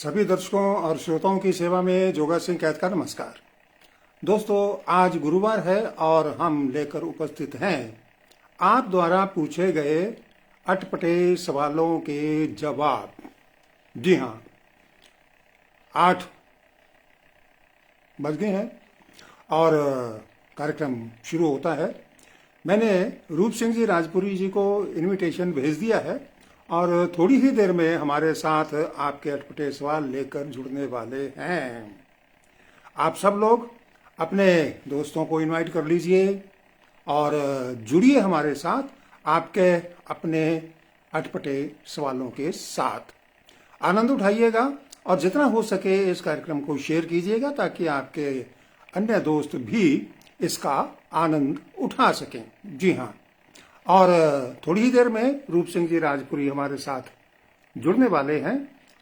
सभी दर्शकों और श्रोताओं की सेवा में जोगा सिंह कैद का नमस्कार। दोस्तों, आज गुरुवार है और हम लेकर उपस्थित हैं आप द्वारा पूछे गए अटपटे सवालों के जवाब। जी हाँ, 8 बज गए हैं और कार्यक्रम शुरू होता है। मैंने रूप सिंह जी राजपुरी जी को इनविटेशन भेज दिया है और थोड़ी ही देर में हमारे साथ आपके अटपटे सवाल लेकर जुड़ने वाले हैं। आप सब लोग अपने दोस्तों को इनवाइट कर लीजिए और जुड़िए हमारे साथ आपके अपने अटपटे सवालों के साथ। आनंद उठाइएगा और जितना हो सके इस कार्यक्रम को शेयर कीजिएगा ताकि आपके अन्य दोस्त भी इसका आनंद उठा सकें। जी हाँ, और थोड़ी ही देर में रूप सिंह जी राजपुरी हमारे साथ जुड़ने वाले हैं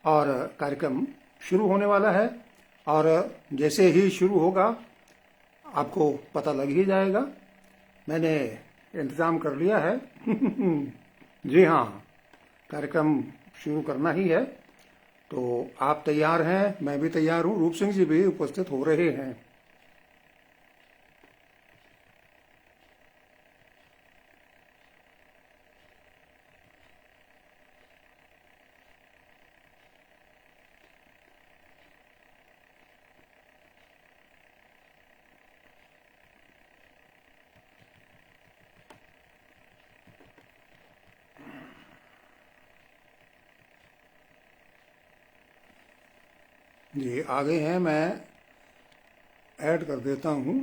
और कार्यक्रम शुरू होने वाला है। और जैसे ही शुरू होगा आपको पता लग ही जाएगा। मैंने इंतज़ाम कर लिया है। जी हाँ, कार्यक्रम शुरू करना ही है। तो आप तैयार हैं, मैं भी तैयार हूँ, रूप सिंह जी भी उपस्थित हो रहे हैं। जी आ गए हैं, मैं ऐड कर देता हूँ।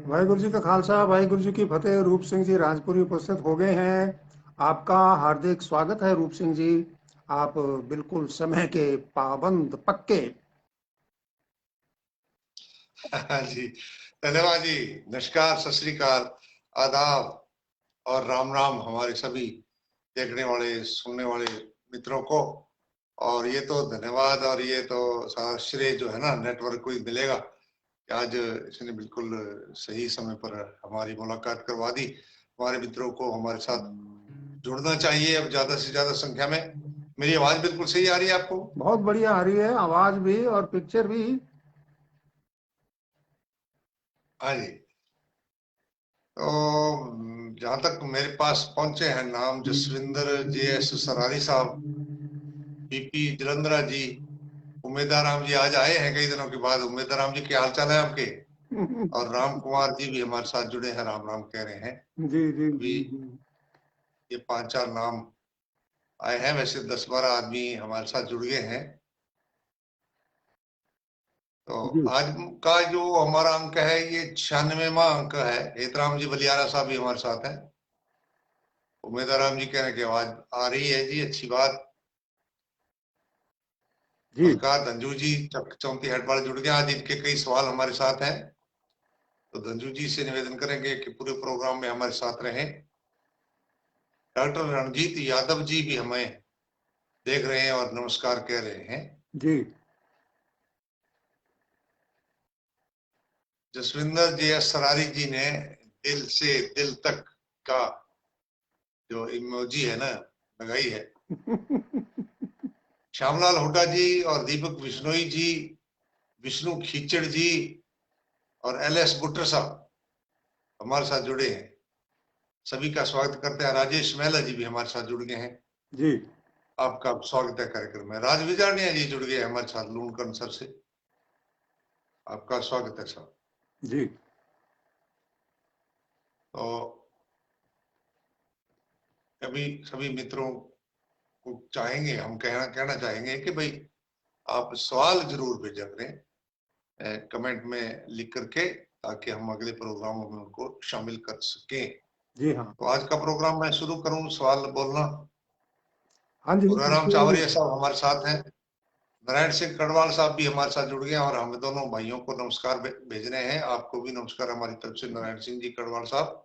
वाहिगुरु जी का खालसा, वाहिगुरु जी की फतेह। रूप सिंह जी राजपुरी उपस्थित हो गए हैं। आपका हार्दिक स्वागत है रूप सिंह जी। आप बिल्कुल समय के पाबंद पक्के। हाँ जी, धन्यवाद जी। नमस्कार, सत श्री अकाल, आदाब और राम राम हमारे सभी देखने वाले सुनने वाले मित्रों को। और ये तो धन्यवाद और ये तो सारा श्रेय जो है ना नेटवर्क को ही मिलेगा कि आज इसने बिल्कुल सही समय पर हमारी मुलाकात करवा दी। हमारे मित्रों को हमारे साथ जुड़ना चाहिए अब ज्यादा से ज्यादा संख्या में। मेरी आवाज बिल्कुल सही आ रही है आपको? बहुत बढ़िया आ रही है, आवाज भी और पिक्चर भी। हाँ जी। तो जहां तक मेरे पास पहुंचे हैं नाम, जसविंदर जे.एस. सरारी साहब, पीपी जलंधरा जी, उमेदाराम जी आज आए हैं कई दिनों के बाद। उमेदाराम जी, क्या हाल चाल है आपके? और राम कुमार जी भी हमारे साथ जुड़े हैं, राम राम कह रहे हैं। जी जी अभी जी जी। ये 5-4 नाम आए हैं, वैसे 10-12 आदमी हमारे साथ जुड़ गए हैं। तो जी आज का जो हमारा अंक है ये 96वां अंक है। हेतराम जी बलियारा साहब भी हमारे साथ हैं। उमेदाराम जी कह रहे हैं कि आवाज आ रही है जी, अच्छी बात। जी बलकार धंजू जी चौंती हेडवाल जुड़ गए, आज इनके कई सवाल हमारे साथ हैं। तो धंजू जी से निवेदन करेंगे कि पूरे प्रोग्राम में हमारे साथ रहें। डॉक्टर रणजीत यादव जी भी हमें देख रहे हैं और नमस्कार कह रहे हैं। जी। जसविंदर जी एस सरारी जी ने दिल से दिल तक का जो इमोजी है ना लगाई है। श्यामलाल हुड्डा जी और दीपक बिश्नोई जी, विष्णु खीचड़ जी और एल.एस. बुट्टर साहब हमारे साथ जुड़े हैं। सभी का स्वागत करते हैं। राजेश मेहला जी भी हमारे साथ जुड़ गए हैं। जी आपका स्वागत है कार्यक्रम में। राज विजाड़िया जी जुड़ गए हमारे साथ लूणकरण सर से। आपका स्वागत है सर। जी। तो अभी सभी मित्रों को चाहेंगे, हम कहना कहना चाहेंगे कि भाई आप सवाल जरूर भेजा करें कमेंट में लिख करके, ताकि हम अगले प्रोग्रामों में उनको शामिल कर सकें। जी हाँ। तो आज का प्रोग्राम मैं शुरू करूं सवाल बोलना। हाँ जी, गुराराम बिल्कुल। चावरिया साहब हमारे साथ हैं। नारायण सिंह कड़वाल साहब भी हमारे साथ जुड़ गए और हम दोनों भाइयों को नमस्कार भेज रहे हैं। आपको भी नमस्कार हमारी तरफ से, नारायण सिंह जी कड़वाल साहब।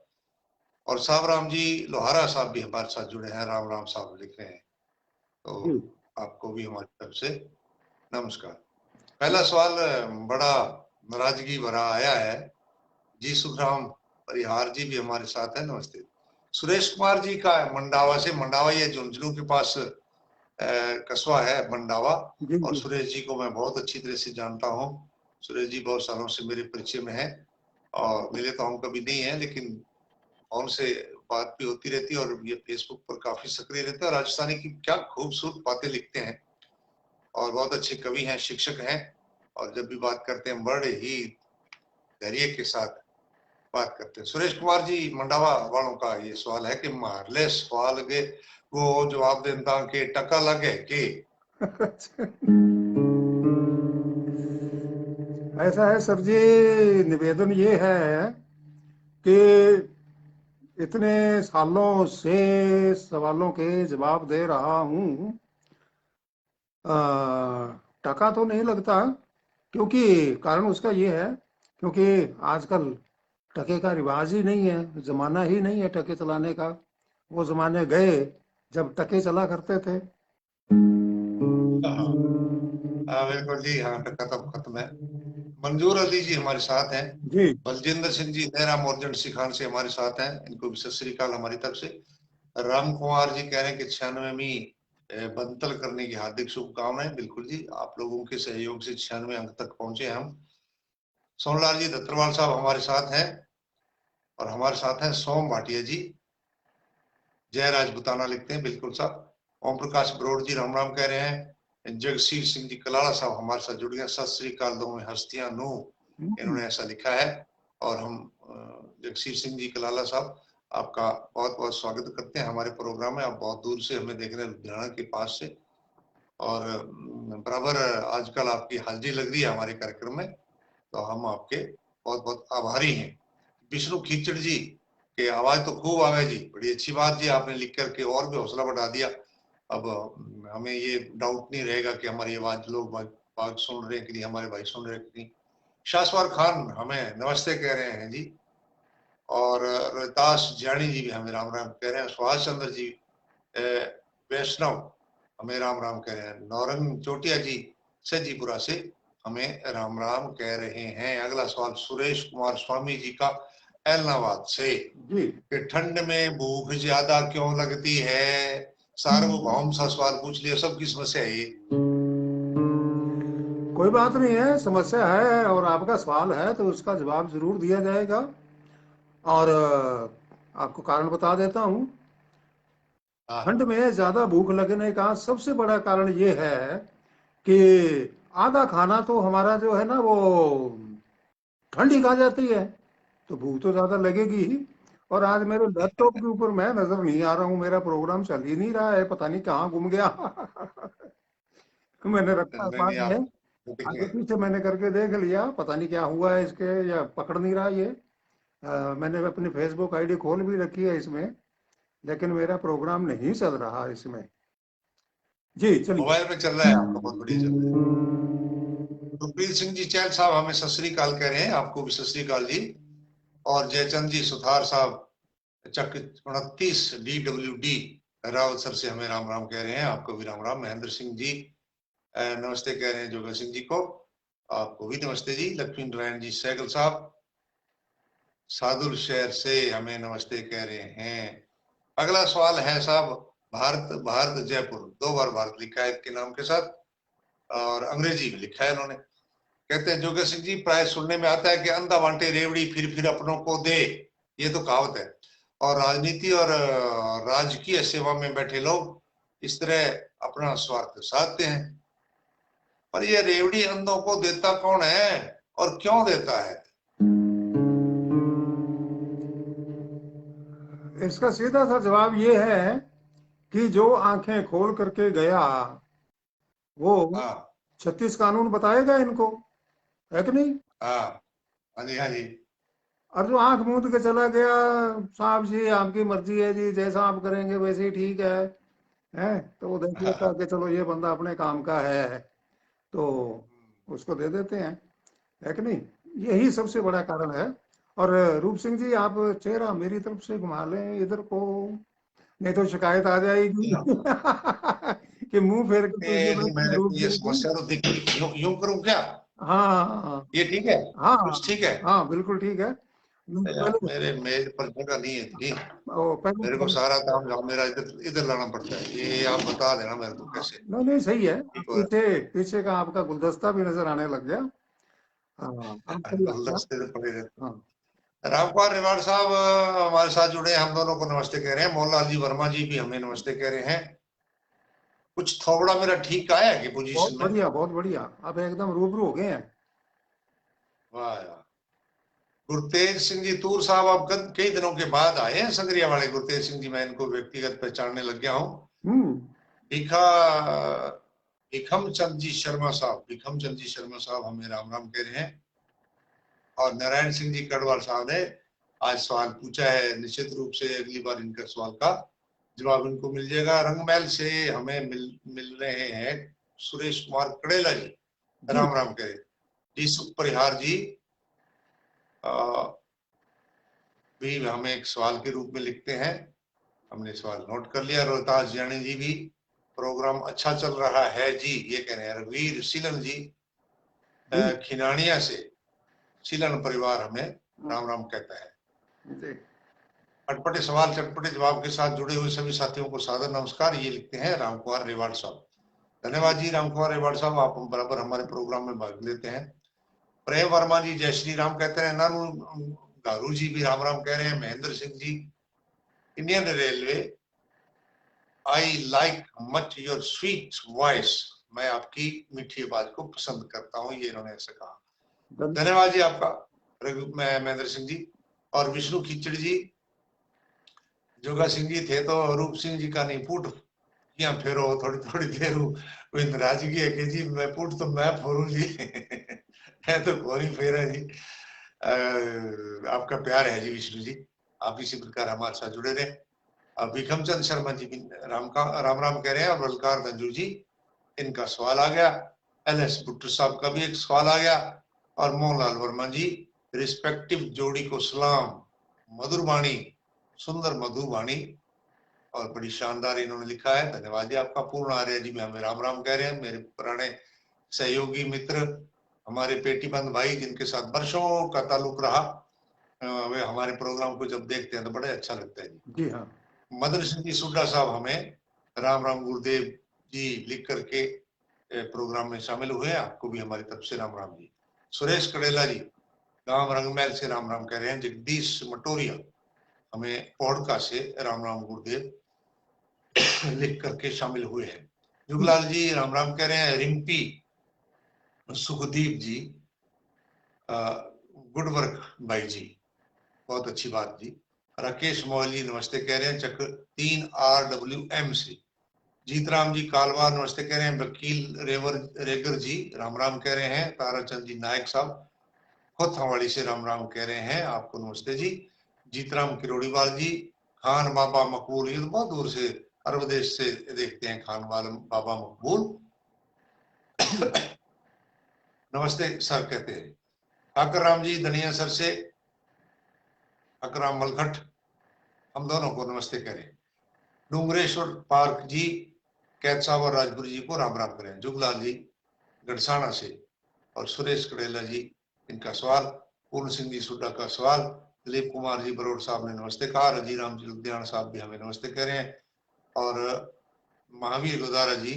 और साहब राम जी लोहारा साहब भी हमारे साथ जुड़े हैं, राम राम साहब लिख रहे हैं, तो आपको भी हमारी तरफ से नमस्कार। पहला सवाल बड़ा नाराजगी भरा आया है जी। सुखराम परिहार जी भी हमारे साथ है, नमस्ते। सुरेश कुमार जी का मंडावा से, मंडावा ये झुंझुनू के पास कस्बा है मंडावा। और सुरेश जी को मैं बहुत अच्छी तरह से जानता हूँ। सुरेश जी बहुत सालों से मेरे परिचय में है और मिले तो हम कभी नहीं है, लेकिन फोन से बात भी होती रहती है और ये फेसबुक पर काफी सक्रिय रहते हैं। और राजस्थानी की क्या खूबसूरत बातें लिखते हैं और बहुत अच्छे कवि हैं, शिक्षक हैं। और जब भी बात करते हैं बड़े ही धैर्य के साथ बात करते हैं। सुरेश कुमार जी मंडावा वालों का ये सवाल है कि मारले सवाल के वो जवाब देता के टका लगे के ऐसा है सर जी, निवेदन ये है कि इतने सालों से सवालों के जवाब दे रहा हूँ, टका तो नहीं लगता, क्योंकि कारण उसका ये है क्योंकि आजकल टके का रिवाज ही नहीं है, जमाना ही नहीं है टके चलाने का। वो जमाने गए जब टके चला करते थे। बिल्कुल जी, हाँ टका तब खत्म है। मंजूर अली जी हमारे साथ हैं जी। बलजिंदर सिंह जी नेहरा मोरजन सिखान से हमारे साथ हैं, इनको भी सत श्री अकाल हमारी तरफ से। राम कुमार जी कह रहे हैं कि 96वीं बंतल करने की हार्दिक शुभकामनाएं। बिल्कुल जी, आप लोगों के सहयोग से 96 अंक तक पहुंचे हम। सोनलाल जी दत्तरवाल साहब हमारे साथ हैं और हमारे साथ हैं सोम भाटिया जी। जय राजपुताना लिखते हैं, बिल्कुल साहब। ओम प्रकाश बरोड़ जी राम राम कह रहे हैं। जगसीर सिंह जी कलाड़ा साहब हमारे साथ जुड़ गए, सत श्री अकाल दो में हस्तियां नो, इन्होंने ऐसा लिखा है। और हम जगसीर सिंह जी कलाला साहब आपका बहुत बहुत स्वागत करते हैं हमारे प्रोग्राम में। आप बहुत दूर से हमें देख रहे हैं, लुधियाना के पास से, और बराबर आजकल आपकी हाजिरी लग रही है हमारे कार्यक्रम में, तो हम आपके बहुत बहुत आभारी हैं। विष्णु खीचड़ जी के आवाज तो खूब आवे जी, बड़ी अच्छी बात जी, आपने लिख करके और भी हौसला बढ़ा दिया। अब हमें ये डाउट नहीं रहेगा कि हमारी आवाज लोग बाग सुन रहे हैं कि नहीं, हमारे भाई सुन रहे हैं कि नहीं। शाहसवार खान हमें नमस्ते कह रहे हैं जी। और रोहतास जानी जी भी हमें राम राम कह रहे हैं। सुभाष चंद्र जी वैष्णव हमें राम राम कह रहे हैं। नौरंग चोटिया जी सजीपुरा से हमें राम राम कह रहे हैं। अगला सवाल सुरेश कुमार स्वामी जी का एलनाबाद से, कि ठंड में भूख ज्यादा क्यों लगती है। सार्वभौम सा सवाल पूछ लिया, सबकी समस्या है ये। कोई बात नहीं है, समस्या है और आपका सवाल है तो उसका जवाब जरूर दिया जाएगा। और आपको कारण बता देता हूँ। ठंड में ज्यादा भूख लगने का सबसे बड़ा कारण ये है कि आधा खाना तो हमारा जो है ना वो ठंडी खा जाती है, तो भूख तो ज्यादा लगेगी ही। और आज मेरे लैपटॉप के ऊपर मैं नजर नहीं आ रहा हूँ, मेरा प्रोग्राम चल ही नहीं रहा है, पता नहीं कहाँ गुम गया। मैंने रखा है नहीं पास नहीं, में, आप आगे पीछे मैंने करके देख लिया, पता नहीं क्या हुआ है इसके, या पकड़ नहीं रहा ये। मैंने अपनी फेसबुक आईडी खोल भी रखी है इसमें, लेकिन मेरा प्रोग्राम नहीं चल रहा इसमें। जी चलिए। मोबाइल में चल रहा है आपका, बहुत बढ़िया चल रहा है। गुरप्रीत सिंह जी चैल साहब हमें सत श्री अकाल कह रहे हैं, आपको भी सत श्री अकाल जी। और जयचंद जी सुथार साहब चक 29 DWD रावत सर से हमें राम राम कह रहे हैं, आपको भी राम राम। महेंद्र सिंह जी नमस्ते कह रहे हैं जोगा सिंह जी को, आपको भी नमस्ते जी। लक्ष्मी नारायण जी सैगल साहब सादुल शहर से हमें नमस्ते कह रहे हैं। अगला सवाल है साहब, भारत भारत जयपुर, 2 बार भारत लिखा है इसके नाम के साथ और अंग्रेजी में लिखा है इन्होंने। कहते हैं जोगा सिंह जी, प्राय सुनने में आता है कि अंधा बांटे रेवड़ी फिर अपनों को दे, ये तो कहावत है। और राजनीति और राजकीय सेवा में बैठे लोग इस तरह अपना स्वार्थ साधते हैं, पर ये रेवड़ी अंधों को देता कौन है और क्यों देता है। इसका सीधा सा जवाब ये है कि जो आंखें खोल करके गया वो हाँ 36 कानून बताएगा इनको, है कि नहीं। हाँ, हाँ जी हाँ जी। और जो आंख मूंद के चला गया, साहब जी आपकी मर्जी है जी, जैसा आप करेंगे वैसे ही ठीक है, तो वो देख लेता हाँ, कि चलो ये बंदा अपने काम का है। तो उसको दे देते हैं, है कि नहीं? यही सबसे बड़ा कारण है। और रूप सिंह जी, आप चेहरा मेरी तरफ से घुमा लें इधर को, नहीं तो शिकायत आ जाएगी कि मुंह फेर के पीछे जी बैठे हैं मेरे रूप को ये सिंह जी। समस्या तो दिख रही, यूं करूं क्या? हाँ ये ठीक है? हाँ कुछ ठीक है? हाँ, बिल्कुल ठीक है। यार पहले मेरे मेरे पर जगह नहीं है इतनी, पहले मेरे को सारा काम जाम मेरा इधर इधर लाना पड़ता है। ये आप बता देना मेरे को हाँ, कैसे नहीं नहीं, सही है। अब ठीक हो पीछे पीछे का आपका गुलदस्ता भी नजर आने लग गया। हाँ, अब रहा है। सही आ गया। गुलदस्ते से पड़े रहते। हाँ रामकुमार रिवाड़ साहब हमारे साथ जुड़े हैं, हम दोनों को नमस्ते कह रहे हैं। मोहनलाल जी वर्मा जी भी हमें नमस्ते कह रहे हैं। कुछ थोबड़ा मेरा ठीक आया है कि बहुत पोजीशन में? बढ़िया, बहुत बढ़िया। अब एकदम रूबरू हो गए हैं। वाह यार। गुरतेज सिंह जी तूर साहब, आप कई दिनों के बाद आए हैं संगरिया वाले। गुरतेज सिंह जी, मैं इनको व्यक्तिगत पहचानने लग गया हूँ। हम्म। भीखा भिखम चंद जी शर्मा साहब, भिखम चंद जी शर्मा साहब हमें राम राम कह रहे हैं। और नारायण सिंह जी कड़वाल साहब ने आज सवाल पूछा है, निश्चित रूप से अगली बार इनका सवाल का जवाब इनको मिल जाएगा। रंगमहल से हमें मिल रहे हैं सुरेश कुमार कड़ेला जी, जी राम राम कह रहे। जी सुख परिहार जी भी हमें एक सवाल के रूप में लिखते हैं, हमने सवाल नोट कर लिया। रोहतास जानी जी भी प्रोग्राम अच्छा चल रहा है जी, ये कह रहे हैं। रघुवीर सीलन जी जी खिनानिया से, सीलन परिवार हमें राम राम कहता है। जी अटपटे सवाल चटपटे जवाब के साथ जुड़े हुए सभी साथियों को सादर नमस्कार, ये लिखते हैं रामकुमार रेवाड़ साहब। धन्यवाद जी रामकुमार रेवाड़ साहब, आप बराबर हमारे प्रोग्राम में भाग लेते हैं। प्रेम वर्मा जी जय श्री राम कहते हैं। नानू गारू जी भी राम राम कह रहे हैं। Mahendra Singh ji, Indian railway, I like much your sweet voice, मैं आपकी मीठी आवाज को पसंद करता हूँ, ये इन्होंने ऐसा कहा। धन्यवाद जी आपका महेंद्र सिंह जी। और विष्णु खिचड़ी जी, जोगा सिंह जी थे तो रूप सिंह जी का नहीं पुट किया फेरो, थोड़ी थोड़ी देर कोई नाराजगी है कि जी मैं पुट तो मैं फोरू जी है तो कोई फेरा जी। आपका प्यार है जी विष्णु जी, आप इसी प्रकार हमारे साथ जुड़े रहे। भिखम चंद शर्मा जी भी राम राम कह रहे हैं। और बलकार गंजू जी, इनका सवाल आ गया। एल.एस. भुट्टो साहब का भी एक सवाल आ गया। और मोहनलाल वर्मा जी, रिस्पेक्टिव जोड़ी को सलाम, मधुर वाणी, सुंदर मधुबाणी, और बड़ी शानदार इन्होंने लिखा है। धन्यवाद जी आपका। पूर्ण आर्य जी भी हमें राम राम कह रहे हैं, मेरे पुराने सहयोगी मित्र, हमारे पेटीबंद भाई, जिनके साथ वर्षों का ताल्लुक रहा। वे हमारे प्रोग्राम को जब देखते हैं तो बड़े अच्छा लगता है जी। जी हाँ। मदन सिंह जी सुड्डा साहब हमें राम राम गुरुदेव जी लिख करके प्रोग्राम में शामिल हुए हैं, आपको भी हमारी तरफ से राम राम जी। सुरेश कड़ेला जी गांव रंगमहल से राम राम कह रहे हैं। जगदीश मटोरिया हमें पौड़का से राम राम गुरुदेव लिख करके शामिल हुए हैं। जुगलाल जी राम राम कह रहे हैं। रिम्पी सुखदीप जी, गुड वर्क भाई जी, बहुत अच्छी बात जी। राकेश मोहल जी नमस्ते कह रहे हैं चक्र 3RWM से। जीतराम जी कालवा नमस्ते कह रहे हैं। वकील रेगर जी राम राम कह रहे हैं। ताराचंद जी नायक साहब खोथावाड़ी से राम राम कह रहे हैं, आपको नमस्ते जी। जीतराम किरोड़ीवाल जी, खान बाबा मकबूल, ये तो बहुत दूर से अरब देश से देखते हैं खान बाबा मकबूल नमस्ते सर कहते हैं। ठाकर राम जी धनिया सर से, अकराम मलखट, हम दोनों को नमस्ते करें। डूंगरेश्वर पार्क जी, कैद साहब और राजपुरी जी को राम राम करें। जुगलाल जी गढ़साना से, और सुरेश कड़ेला जी, इनका सवाल। पूर्ण सिंह जी सुड्डा का सवाल। दिलीप कुमार जी बरोड़ साहब ने नमस्ते कहा। रजीराम जी लुधियाना साहब भी हमें नमस्ते कह रहे हैं। और महावीर गोदारा जी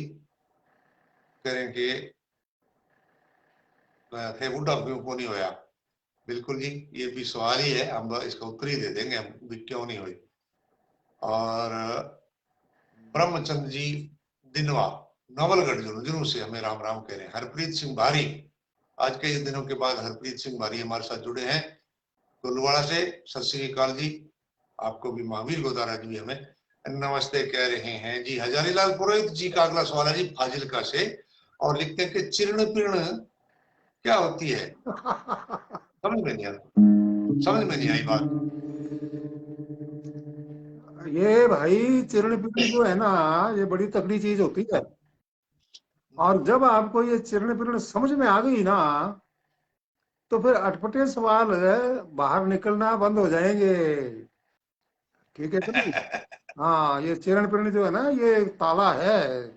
कह रहे हैं कि थे बुढ़ा क्यों को नहीं होया। बिल्कुल जी, ये भी सवाल ही है, हम इसका उत्तर ही दे देंगे हम भी क्यों नहीं हुई। और ब्रह्मचंद जी दिनवा नवलगढ़ झुंझुनू से हमें राम राम कह रहे हैं। हरप्रीत सिंह भारी, आज के दिनों के बाद हरप्रीत सिंह भारी हमारे साथ जुड़े हैं गुलवाड़ा से। सत श्री अकाल जी, आपको भी महावीर गोदारा जी हमें नमस्ते कह रहे हैं जी। हजारीलाल पुरोहित जी का अगला सवाल है जी फाजिलका से, और लिखते हैं कि चिर्ण पीर्ण क्या होती है। समझ में नहीं आता, समझ में नहीं आई बात। ये भाई चिरण पीढ़ी जो है ना, ये बड़ी तगड़ी चीज होती है। और जब आपको ये चरण पीरण समझ में आ गई ना, तो फिर अटपटे सवाल बाहर निकलना बंद हो जाएंगे। ठीक है कि नहीं? हाँ, ये चरण पीरण जो है ना, ये एक ताला है।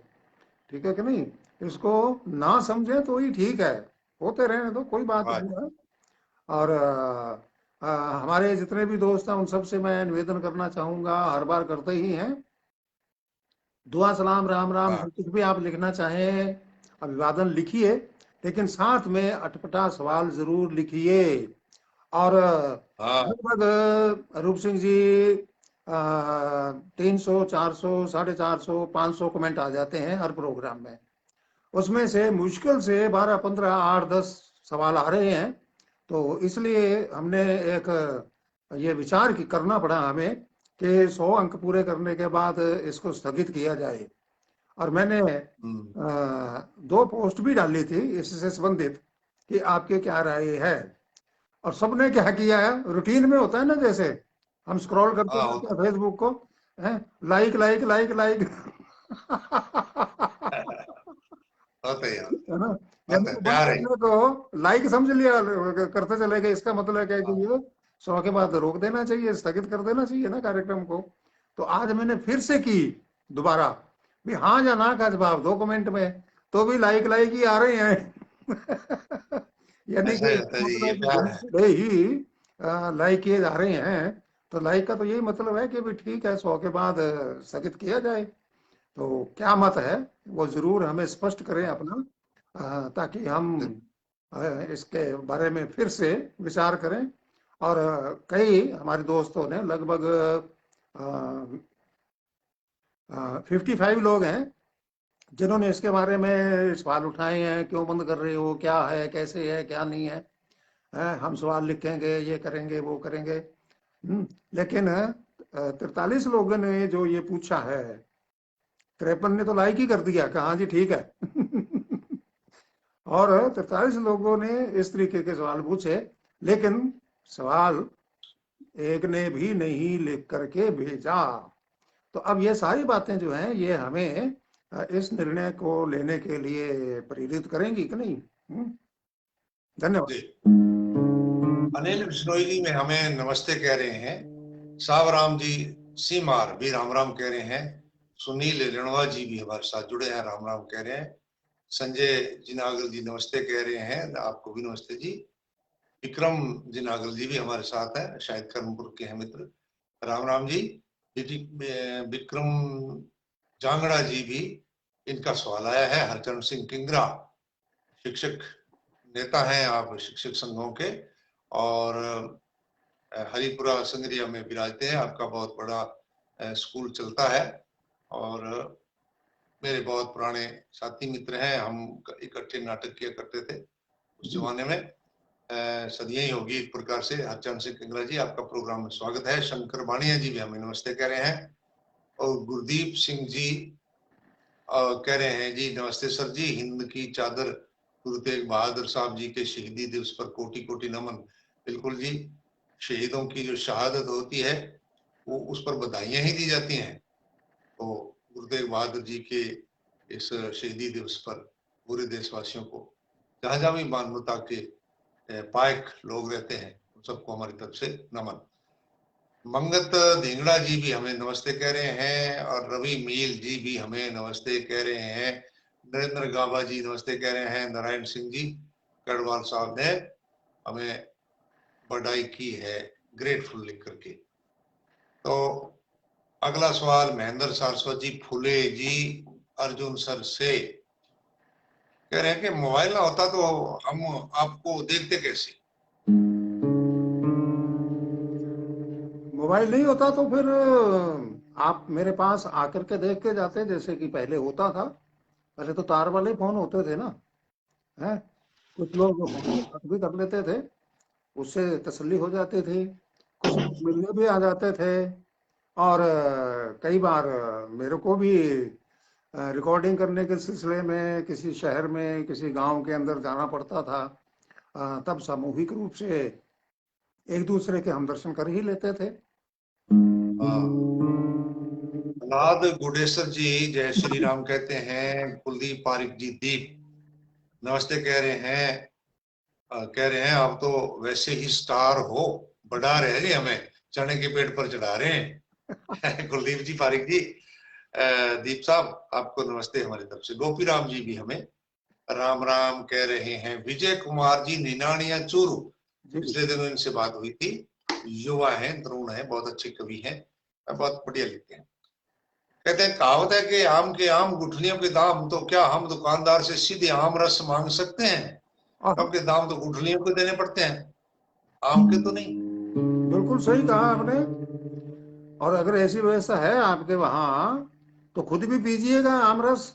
ठीक है कि नहीं? इसको ना समझे तो ही ठीक है, होते रहने तो कोई बात वाह। नहीं है। और हमारे जितने भी दोस्त हैं उन सबसे मैं निवेदन करना चाहूंगा, हर बार करते ही हैं, दुआ सलाम राम राम वाह। जो कुछ भी आप लिखना चाहें अभिवादन लिखिए, लेकिन साथ में अटपटा सवाल जरूर लिखिए। और हाँ लगभग रूप सिंह जी 300 400 450 500 कमेंट आ जाते हैं हर प्रोग्राम में। उसमें से मुश्किल से 12 15 8 10 सवाल आ रहे हैं। तो इसलिए हमने एक ये विचार की करना पड़ा हमें कि 100 अंक पूरे करने के बाद इसको स्थगित किया जाए। और मैंने हम्म, 2 पोस्ट भी डाली थी इससे संबंधित कि आपके क्या राय है। और सबने क्या किया है, रूटीन में होता है ना, जैसे हम स्क्रॉल करते हाँ रहते हैं फेसबुक को, है, लाइक लाइक लाइक लाइक होता है यार। है ना? यानी होता है, कि बंद प्यार है। करने को लाइक समझ लिया, करते चले गए। इसका मतलब क्या है कि ये 100 के बाद रोक देना चाहिए, स्थगित कर देना चाहिए ना कार्यक्रम को। तो आज मैंने फिर से की दोबारा भी, हाँ या ना का जवाब दो कमेंट में, तो भी लाइक लाइक ही आ रहे हैं। यानी ऐसा कि ही होता इसका है जी, मतलब ये है कि प्यार बिना है। पढ़े ही लाइक किए जा रहे हैं। तो लाइक का तो यही मतलब है कि भी ठीक है, 100 के बाद स्थगित किया जाए। तो क्या मत है वो जरूर हमें स्पष्ट करें हाँ, अपना, ताकि हम जरूर। इसके बारे में फिर से विचार करें। और कई हमारे दोस्तों ने लगभग 55 लोग हैं जिन्होंने इसके बारे में सवाल उठाए हैं, क्यों बंद कर रहे हो, क्या है, कैसे है, क्या नहीं है, हम सवाल लिखेंगे, ये करेंगे, वो करेंगे। लेकिन 43 लोगों ने जो ये पूछा है, 53 ने तो लाइक ही कर दिया कि हाँ जी ठीक है। और 43 लोगों ने इस तरीके के सवाल पूछे, लेकिन सवाल एक ने भी नहीं लिख करके भेजा। तो अब ये सारी बातें जो हैं ये हमें इस निर्णय को लेने के लिए प्रेरित करेंगी कि नहीं? धन्यवाद। जी। अनिल बिश्नोई जी में हमें नमस्ते कह रहे हैं। सावराम जी सीमार भी राम राम कह रहे हैं। सुनील रेणवा जी भी हमारे साथ जुड़े हैं, राम राम कह रहे हैं। संजय जिनागल जी नमस्ते कह रहे हैं, आपको भी नमस्ते जी। विक्रम जिनागल जी भी हमारे साथ हैं, शायद कर्मपुर के हैं मित्र, राम राम जी। विक्रम जांगड़ा जी भी, इनका सवाल आया है। हरचरण सिंह किंगरा, शिक्षक नेता हैं आप शिक्षक संघों के, और हरिपुरा संगरिया में विराजते हैं। आपका बहुत बड़ा स्कूल चलता है, और मेरे बहुत पुराने साथी मित्र हैं। हम इकट्ठे नाटक किया करते थे उस जमाने में। सदियां ही होगी एक प्रकार से। हरचंद सिंह किंगरा जी, आपका प्रोग्राम में स्वागत है। शंकर बाणिया जी भी हमें नमस्ते कह रहे हैं। और गुरदीप सिंह जी कह रहे हैं जी नमस्ते सर जी, हिंद की चादर गुरु तेग बहादुर साहब जी के शहीदी दिवस पर कोटि कोटि नमन। बिल्कुल जी, शहीदों की जो शहादत होती है वो उस पर बधाइयां ही दी जाती हैं। तो गुरु तेग बहादुर जी के इस शहीदी दिवस पर पूरे देशवासियों को, जहां जहां भी मानवता के पायक लोग रहते हैं, उन सबको हमारी तरफ से नमन। मंगत धिंगड़ा जी भी हमें नमस्ते कह रहे हैं, और रवि मील जी भी हमें नमस्ते कह रहे हैं। नरेंद्र गाबा जी नमस्ते कह रहे हैं। नारायण सिंह जी गढ़वाल साहब ने हमें बधाई की है, ग्रेटफुल लिख करके। तो अगला सवाल महेंद्र सारस्वत जी फुले जी अर्जुन सर से कह रहे हैं कि मोबाइल ना होता तो हम आपको देखते कैसे। मोबाइल नहीं होता तो फिर आप मेरे पास आकर के देख के जाते, जैसे कि पहले होता था। पहले तो तार वाले फोन होते थे ना, हैं? कुछ लोग फोन पे बात भी कर लेते थे, उससे तसल्ली हो जाती थी। कुछ लोग मिलने भी आ जाते थे। और कई बार मेरे को भी रिकॉर्डिंग करने के सिलसिले में किसी शहर में किसी गांव के अंदर जाना पड़ता था। तब सामूहिक रूप से एक दूसरे के हम दर्शन कर ही लेते थे। हाँ, प्रहलाद गुडेसर जी जय श्री राम कहते हैं। कुलदीप पारिक जी दीप नमस्ते कह रहे हैं। कह रहे हैं आप तो वैसे ही स्टार हो, बढ़ा रहे हैं जी, हमें चने के पेड़ पर चढ़ा रहे हैं। कुलदीप जी पारिक जी, दीप साहब आपको नमस्ते हमारी तरफ से। गोपी राम जी भी हमें राम राम कह रहे हैं। विजय कुमार जी निनानिया चूरू, जी पिछले दिनों इनसे बात हुई थी। युवा हैं, तरुण हैं, बहुत अच्छे कवि हैं, बहुत बढ़िया लिखते हैं। कहते हैं कहावत है कि आम के आम गुठलियों के दाम, तो क्या हम दुकानदार से सीधे आम रस मांग सकते हैं? और सबके दाम तो गुठलियों को देने पड़ते हैं, आम के तो नहीं। बिल्कुल सही कहा आपने। और अगर ऐसी व्यवस्था है आपके वहां तो खुद भी पीजिएगा आमरस,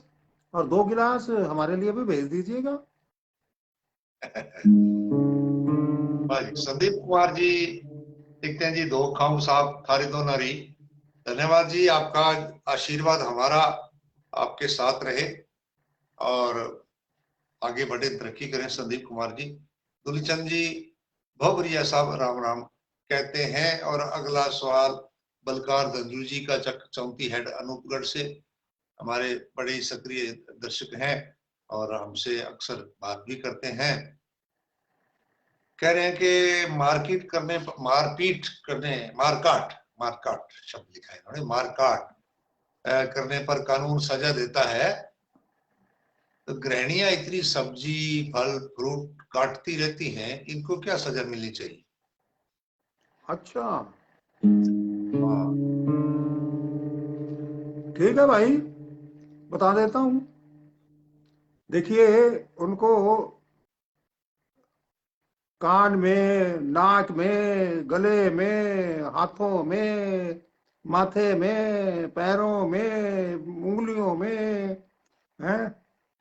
और 2 गिलास हमारे लिए भी भेज दीजिएगा। भाई संदीप कुमार जी लिखते हैं जी, दो खाऊं साहब थारी दो नारी। धन्यवाद जी, आपका आशीर्वाद हमारा आपके साथ रहे और आगे बढ़े, तरक्की करें संदीप कुमार जी। दुलीचंद जी भवरिया साहब राम राम कहते हैं। और अगला सवाल बलकार धंजू जी का, चक चौंती हेड अनूपगढ़ से, हमारे बड़े ही सक्रिय दर्शक हैं और हमसे अक्सर बात भी करते हैं। कह रहे हैं कि मारपीट करने, मारकाट मारकाट शब्द लिखा है इन्होंने, मारकाट करने पर कानून सजा देता है, तो गृहिणियां इतनी सब्जी फल फ्रूट काटती रहती हैं, इनको क्या सजा मिलनी चाहिए? अच्छा, हाँ ठीक है भाई, बता देता हूँ। देखिए, उनको कान में, नाक में, गले में, हाथों में, माथे में, पैरों में, उंगलियों में, हैं,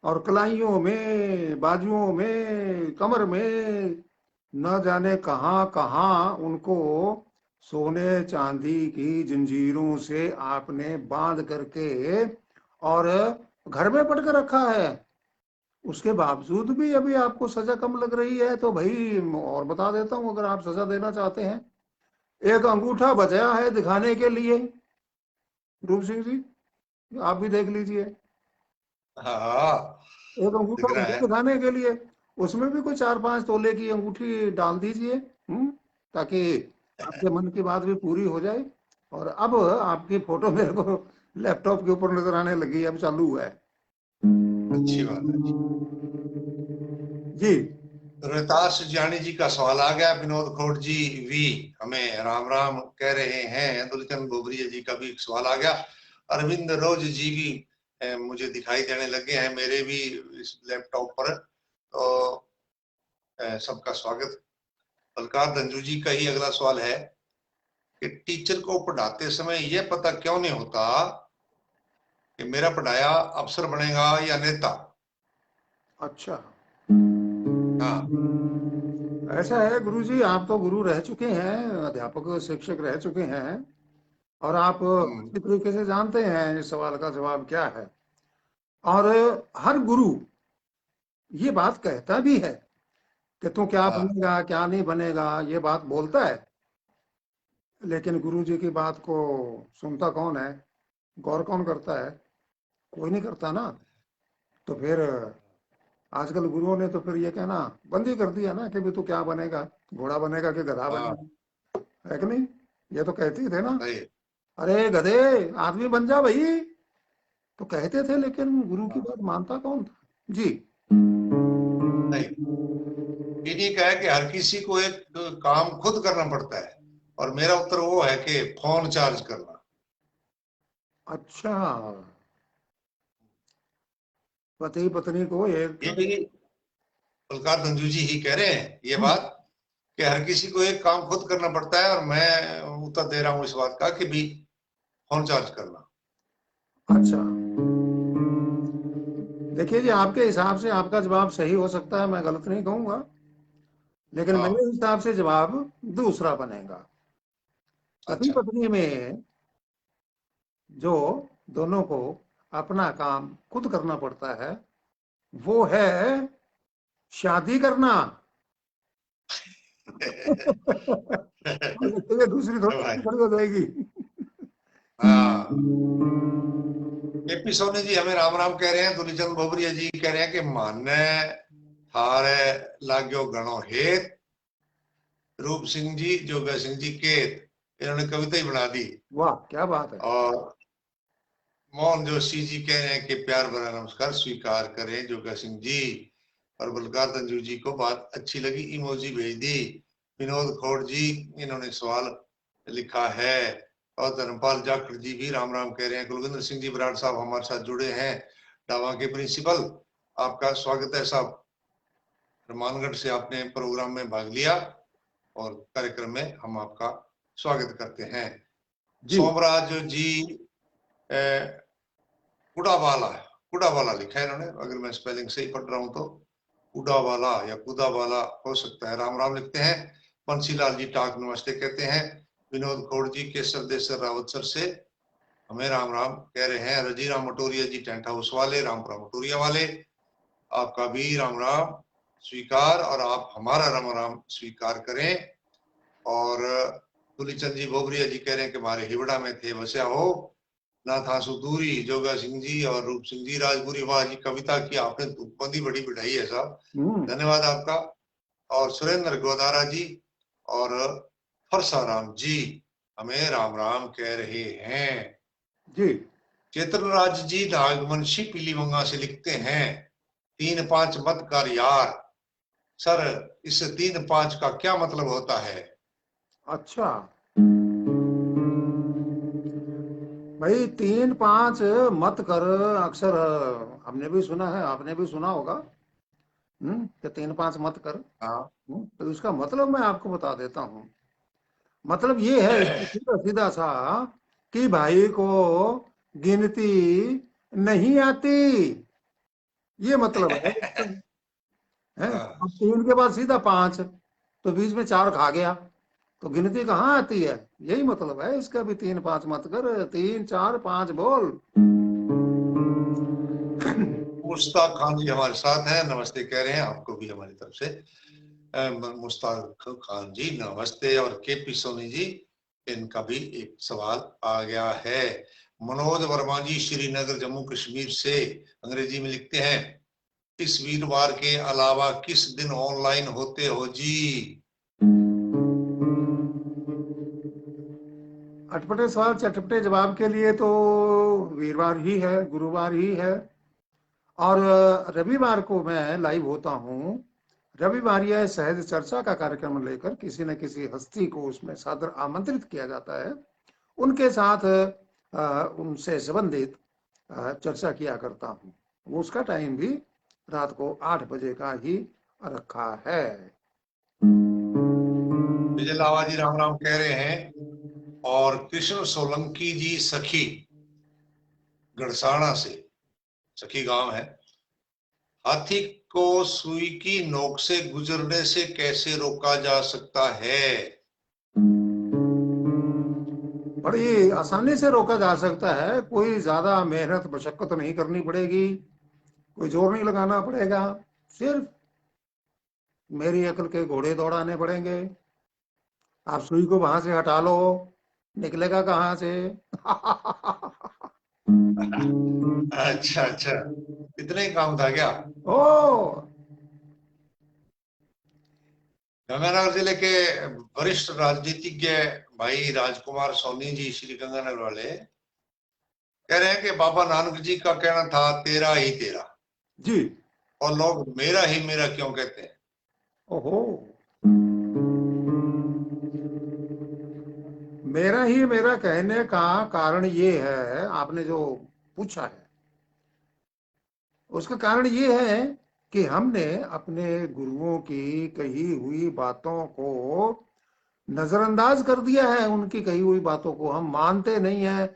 और कलाइयों में, बाजुओं में, कमर में, न जाने कहाँ कहाँ उनको सोने चांदी की जंजीरों से आपने बांध करके और घर में पटक रखा है। उसके बावजूद भी अभी आपको सजा कम लग रही है तो भाई और बता देता हूं, अगर आप सजा देना चाहते हैं, एक अंगूठा बचाया है दिखाने के लिए। रूप सिंह जी, आप भी देख लीजिए। हाँ, एक अंगूठा दिख रहा बचा है। दिखाने के लिए, उसमें भी कोई 4-5 तोले की अंगूठी डाल दीजिए, ताकि आपके मन की बात भी पूरी हो जाए। और अब आपकी फोटो मेरे को लैपटॉप के ऊपर नजर आने लगी, अब चालू है। अच्छी बात है। जी रोहतास जानी जी का सवाल आ गया। विनोद खोट जी वी हमें राम राम कह रहे हैं। दुलचंद बोबरिया जी का भी सवाल आ गया। अरविंद रोज जी भी मुझे दिखाई देने लगे हैं मेरे भी इस लैपटॉप पर, तो सबका स्वागत। बलकार धंजू जी का ही अगला सवाल है कि टीचर को पढ़ाते समय यह पता क्यों नहीं होता कि मेरा पढ़ाया अफसर बनेगा या नेता? अच्छा, हाँ ऐसा है गुरुजी, आप तो गुरु रह चुके हैं, अध्यापक शिक्षक रह चुके हैं, और आप हम्म, अच्छी तरीके से जानते हैं इस सवाल का जवाब क्या है। और हर गुरु ये बात कहता भी है कि तू क्या हाँ बनेगा क्या नहीं बनेगा, ये बात बोलता है। लेकिन गुरु जी की बात को सुनता कौन है, गौर कौन करता है? कोई नहीं करता ना। तो फिर आजकल गुरुओं ने तो फिर ये कहना बंद ही कर दिया ना कि भी तू क्या बनेगा, घोड़ा बनेगा कि गधा हाँ, बनेगा, है कि नहीं? ये तो कहते ही थे ना, सही। अरे गधे आदमी बन जा भाई, तो कहते थे। लेकिन गुरु की हाँ, बात मानता कौन था? जी सही। इन्हीं का है कि हर किसी को एक काम खुद करना पड़ता है, और मेरा उत्तर वो है कि फोन चार्ज करना। अच्छा, पति पत्नी को एक, ये भी बलकार धंजू जी ही कह रहे हैं ये हम्म, बात, कि हर किसी को एक काम खुद करना पड़ता है, और मैं उत्तर दे रहा हूं इस बात का कि भी फोन चार्ज करना। अच्छा, देखिए जी, आपके हिसाब से आपका जवाब सही हो सकता है, मैं गलत नहीं कहूंगा, लेकिन मेरे हाँ हिसाब से जवाब दूसरा बनेगा। पति अच्छा। पत्नी में जो दोनों को अपना काम खुद करना पड़ता है, वो है शादी करना। ये दूसरी थोड़ी भाई, खड़ी हो जाएगी। हाँ, केपी सोनी जी हमें राम राम कह रहे हैं। दुलीचंद भोबरिया जी कह रहे हैं कि माने थारे लाग्यो गणो हेत। रूप सिंह जी, जोगा सिंह जी केत, इन्होंने कविता ही बना दी। वाह, क्या बात है। और मोहन जोशी जी कह रहे हैं कि प्यार भरा नमस्कार स्वीकार करें जोगा सिंह जी। और बलकार तंजू जी को बात अच्छी लगी, इमोजी भेज दी। विनोद खोड़ जी, इन्होंने सवाल लिखा है। और धर्मपाल जाखड़ जी भी राम राम कह रहे हैं। कुलविंदर सिंह जी बराड़ साहब हमारे साथ जुड़े हैं, डावा के प्रिंसिपल। आपका स्वागत है साहब। हनुमानगढ़ से आपने प्रोग्राम में भाग लिया और कार्यक्रम में हम आपका स्वागत करते हैं। जी। सोमराज जी कुडावाला, कुडावाला लिखा है इन्होंने, अगर मैं स्पेलिंग सही पढ़ रहा हूं तो कुडावाला या कुदावाला हो सकता है। राम राम लिखते हैं। बंसीलाल जी टाक नमस्ते कहते हैं। विनोद खोड़ जी केसर देसर रावतसर से हमें राम राम कह रहे हैं। रजीराम मटोरिया जी टेंट हाउस वाले, रामपुरा मटोरिया वाले, आपका भी राम राम स्वीकार और आप हमारा राम राम स्वीकार करें। और दुलीचंद जी भोबरिया जी कह रहे हैं कि हमारे हिवड़ा में थे बस्या हो ना था सुदूरी। जोगा सिंह जी और रूप सिंह जी राजपुरी, वाह जी, कविता की आपने तुकबंदी बड़ी बढ़ाई है साहब, धन्यवाद आपका। और सुरेंद्र गोदारा जी और फरसाराम जी हमें राम राम कह रहे हैं जी। चेतनराज जी नागवंशी पीलीमंगा से लिखते हैं 3-5 मत कर यार। सर, इस 3-5 का क्या मतलब होता है? अच्छा भाई, 3-5 मत कर, अक्सर हमने भी सुना है, आपने भी सुना होगा। कि 3-5 मत कर। हाँ, तो इसका मतलब मैं आपको बता देता हूँ। मतलब ये है इसका सीधा सीधा सा, कि भाई को गिनती नहीं आती, ये मतलब है इसका। है। अब 3 के बाद सीधा 5, तो बीच में 4 खा गया, तो गिनती कहाँ आती है। यही मतलब है इसका भी, 3-5 मत कर, 3-4-5 बोल। मुश्ताक खान जी हमारे साथ हैं, नमस्ते कह रहे हैं आपको भी हमारी तरफ से। मुश्ताक खान जी नमस्ते। और केपी सोनी जी, इनका भी एक सवाल आ गया है। मनोज वर्मा जी श्रीनगर जम्मू कश्मीर से अंग्रेजी में लिखते हैं, इस वीरवार के अलावा किस दिन ऑनलाइन होते हो जी? अटपटे सवाल चटपटे जवाब के लिए तो वीरवार ही है, गुरुवार ही है। और रविवार को मैं लाइव होता हूँ। रविवार यह सहज चर्चा का कार्यक्रम लेकर किसी न किसी हस्ती को उसमें सादर आमंत्रित किया जाता है, उनके साथ उनसे संबंधित चर्चा किया करता हूँ। उसका टाइम भी रात को 8 बजे का ही रखा है। विजय लावा जी राम राम कह रहे हैं। और कृष्ण सोलंकी जी सखी गड़साना से, सखी गांव है, हाथी को सुई की नोक से गुजरने से कैसे रोका जा सकता है? बड़ी आसानी से रोका जा सकता है, कोई ज्यादा मेहनत मशक्कत नहीं करनी पड़ेगी, कोई जोर नहीं लगाना पड़ेगा। सिर्फ मेरी अकल के घोड़े दौड़ाने पड़ेंगे। आप सुई को वहां से हटा लो, निकलेगा कहां से। अच्छा अच्छा, इतना ही काम था क्या? ओ। गंगानगर जिले के वरिष्ठ राजनीतिज्ञ भाई राजकुमार सोनी जी श्री गंगानगर वाले कह रहे हैं कि बाबा नानक जी का कहना था तेरा ही तेरा, जी। और लोग मेरा ही मेरा क्यों कहते हैं? ओहो। मेरा ही मेरा कहने का कारण ये है, आपने जो पूछा है उसका कारण ये है कि हमने अपने गुरुओं की कही हुई बातों को नजरअंदाज कर दिया है। उनकी कही हुई बातों को हम मानते नहीं हैं,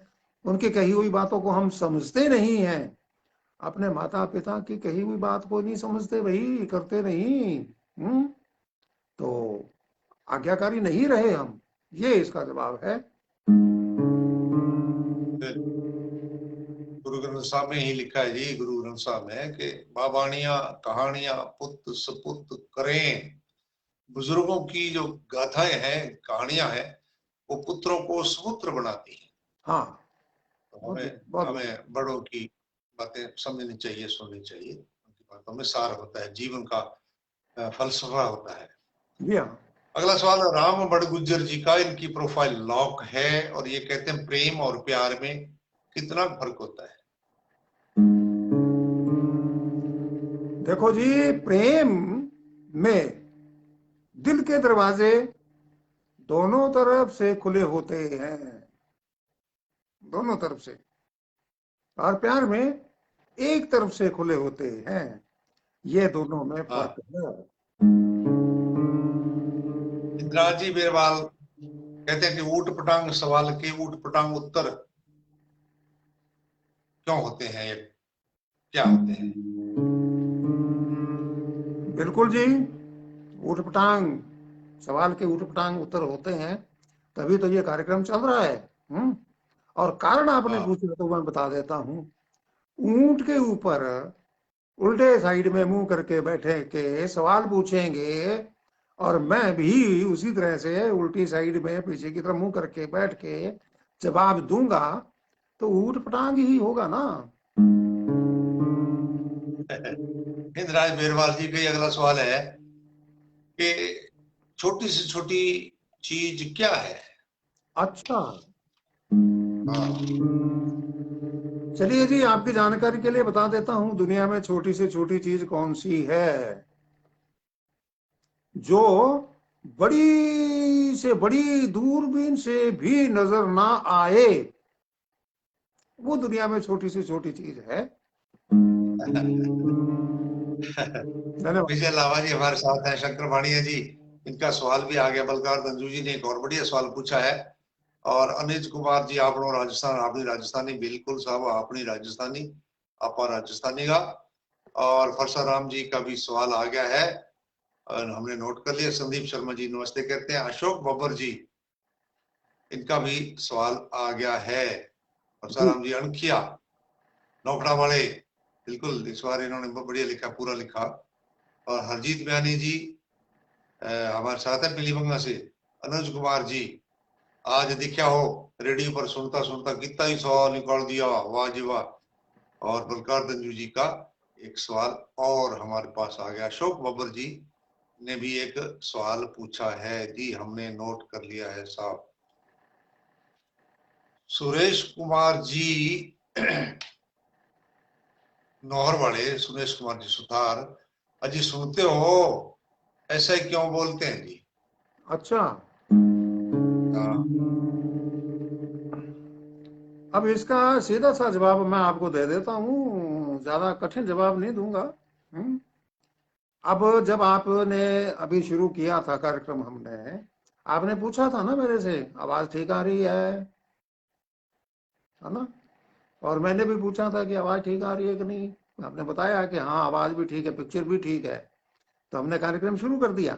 उनकी कही हुई बातों को हम समझते नहीं हैं। अपने माता पिता की कही हुई बात को नहीं समझते भाई, करते नहीं। तो आज्ञाकारी नहीं रहे हम, ये इसका जवाब है। गुरु ग्रंथ साहब में ही लिखा है जी, गुरु ग्रंथ साहब में कि बाबाणियां कहानियां पुत सपुत करें। बुजुर्गों की जो गाथाएं हैं, कहानियां हैं, वो पुत्रों को सुपुत्र बनाती हैं। हाँ। हमें बहुत हमें बड़ों की बातें समझनी चाहिए, सुननी चाहिए, उनकी बातों में सार होता है, जीवन का फलसफा होता है। जी हाँ। अगला सवाल राम बड़गुज्जर जी का, इनकी प्रोफाइल लॉक है और ये कहते हैं प्रेम और प्यार में कितना फर्क होता है? देखो जी, प्रेम में दिल के दरवाजे दोनों तरफ से खुले होते हैं, दोनों तरफ से। और प्यार में एक तरफ से खुले होते हैं। ये दोनों में फर्क हाँ, है। इंदिरा जी बेरवाल कहते हैं कि ऊट पटांग सवाल के ऊट पटांग उत्तर क्यों होते हैं, ये क्या होते हैं? बिल्कुल जी, ऊटपटांग सवाल के ऊटपटांग उत्तर होते हैं, तभी तो ये कार्यक्रम चल रहा है। और कारण आपने हाँ, पूछा तो मैं बता देता हूँ। ऊंट के ऊपर उल्टे साइड में मुंह करके बैठे के सवाल पूछेंगे, और मैं भी उसी तरह से उल्टी साइड में पीछे की तरफ मुंह करके बैठ के जवाब दूंगा, तो ऊट पटांग ही होगा ना। इंदिरा बेरवाल जी का ये अगला सवाल है कि छोटी से छोटी चीज क्या है? अच्छा, हाँ, चलिए जी, आपकी जानकारी के लिए बता देता हूं, दुनिया में छोटी से छोटी चीज कौन सी है जो बड़ी से बड़ी दूरबीन से भी नजर ना आए। वो दुनिया में छोटी से छोटी चीज है। धन्यवाद। विजय लावा जी हमारे साथ हैं, शंकर भाणिया जी, इनका सवाल भी आ गया। बलकार दंजू जी ने एक और बढ़िया सवाल पूछा है। और अनिज कुमार जी, आप राजस्थान, आपनी राजस्थानी, बिल्कुल साहब आपनी राजस्थानी, आप राजस्थानी का। और फरसाराम जी का भी सवाल आ गया है और हमने नोट कर लिया। संदीप शर्मा जी नमस्ते कहते हैं। अशोक बब्बर जी, इनका भी सवाल आ गया है। जी। फरसाराम जी अणखिया नौखड़ा वाले, बिल्कुल इस बार इन्होंने बढ़िया लिखा, पूरा लिखा। और हरजीत बयानी जी हमारे साथ है पीलीबंगा से। अनुज कुमार जी, आज दिखा हो रेडियो पर सुनता सुनता कितना ही सवाल निकाल दिया, वाह जी वाह। और बलकार दंजू जी का एक सवाल और हमारे पास आ गया। अशोक बब्बर जी ने भी एक सवाल पूछा है जी, हमने नोट कर लिया है साहब। सुरेश कुमार जी नौहर वाले, सुरेश कुमार जी सुथार, अजी सुनते हो, ऐसा ही क्यों बोलते हैं जी? अच्छा, हाँ, अब इसका सीधा सा जवाब मैं आपको दे देता हूँ, ज्यादा कठिन जवाब नहीं दूंगा। हम्म, अब जब आपने अभी शुरू किया था कार्यक्रम, हमने आपने पूछा था ना मेरे से, आवाज ठीक आ रही है ना? और मैंने भी पूछा था कि आवाज ठीक आ रही है कि नहीं। आपने बताया कि हाँ, आवाज भी ठीक है, पिक्चर भी ठीक है। तो हमने कार्यक्रम शुरू कर दिया।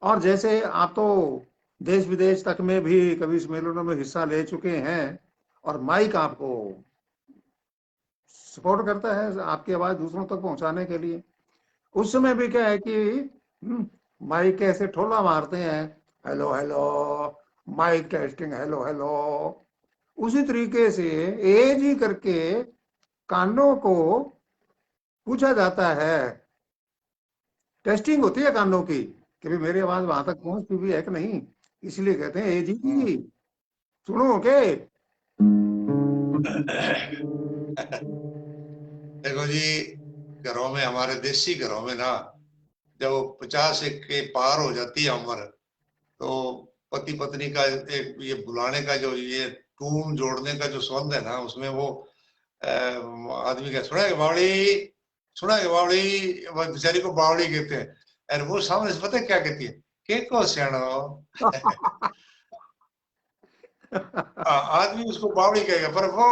और जैसे आप तो देश विदेश तक में भी कवि सम्मेलनों में हिस्सा ले चुके हैं, और माइक आपको सपोर्ट करता है आपकी आवाज दूसरों तक पहुंचाने के लिए। उस समय भी क्या है कि माइक कैसे ठोला मारते हैं, hello hello, mic testing, hello hello. उसी तरीके से ए जी करके कानों को पूछा जाता है, टेस्टिंग होती है कानों की कि भाई मेरी आवाज वहां तक पहुंचती भी है कि नहीं। इसलिए कहते हैं ए जी सुनो के। देखो जी, घरों में, हमारे देसी घरों में ना, जब 50 के पार हो जाती है उम्र, तो पति पत्नी का एक ये बुलाने का जो ये टून जोड़ने का जो संबंध है ना, उसमें वो आदमी का सुना है बावड़ी, सुना है बावड़ी, वो बेचारी को बावड़ी कहते हैं। और वो सामने से पता है क्या कहती है? के को सियाणो। आदमी उसको बावड़ी कहेगा, पर वो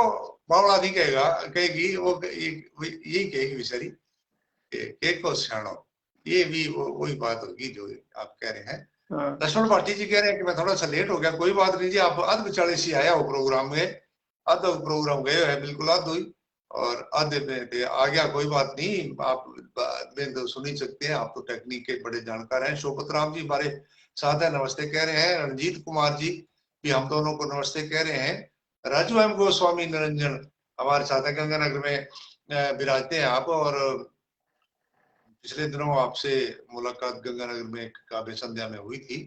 बावड़ा नहीं कहेगा, कहेगी वो यही कहेगी बेचारी, के को सियाणो। ये भी वही बात होगी जो आप कह रहे हैं। हाँ, लक्ष्मण भाटी जी कह रहे हैं कि मैं थोड़ा सा लेट हो गया, कोई बात नहीं जी, आप अध विचाले से आया हो प्रोग्राम में, आधा प्रोग्राम गए है, बिल्कुल आध हुई और आधे में थे, आ गया, कोई बात नहीं, आप में तो सुन ही सकते हैं, आप तो टेक्निक के बड़े जानकार हैं। शोभत राम जी हमारे साथ है, नमस्ते कह रहे हैं। रणजीत कुमार जी भी हम दोनों को नमस्ते कह रहे हैं। राजू एम गोस्वामी निरंजन हमारे साथ है, गंगानगर में विराजते हैं आप। और पिछले दिनों आपसे मुलाकात गंगानगर में एक काव्य संध्या में हुई थी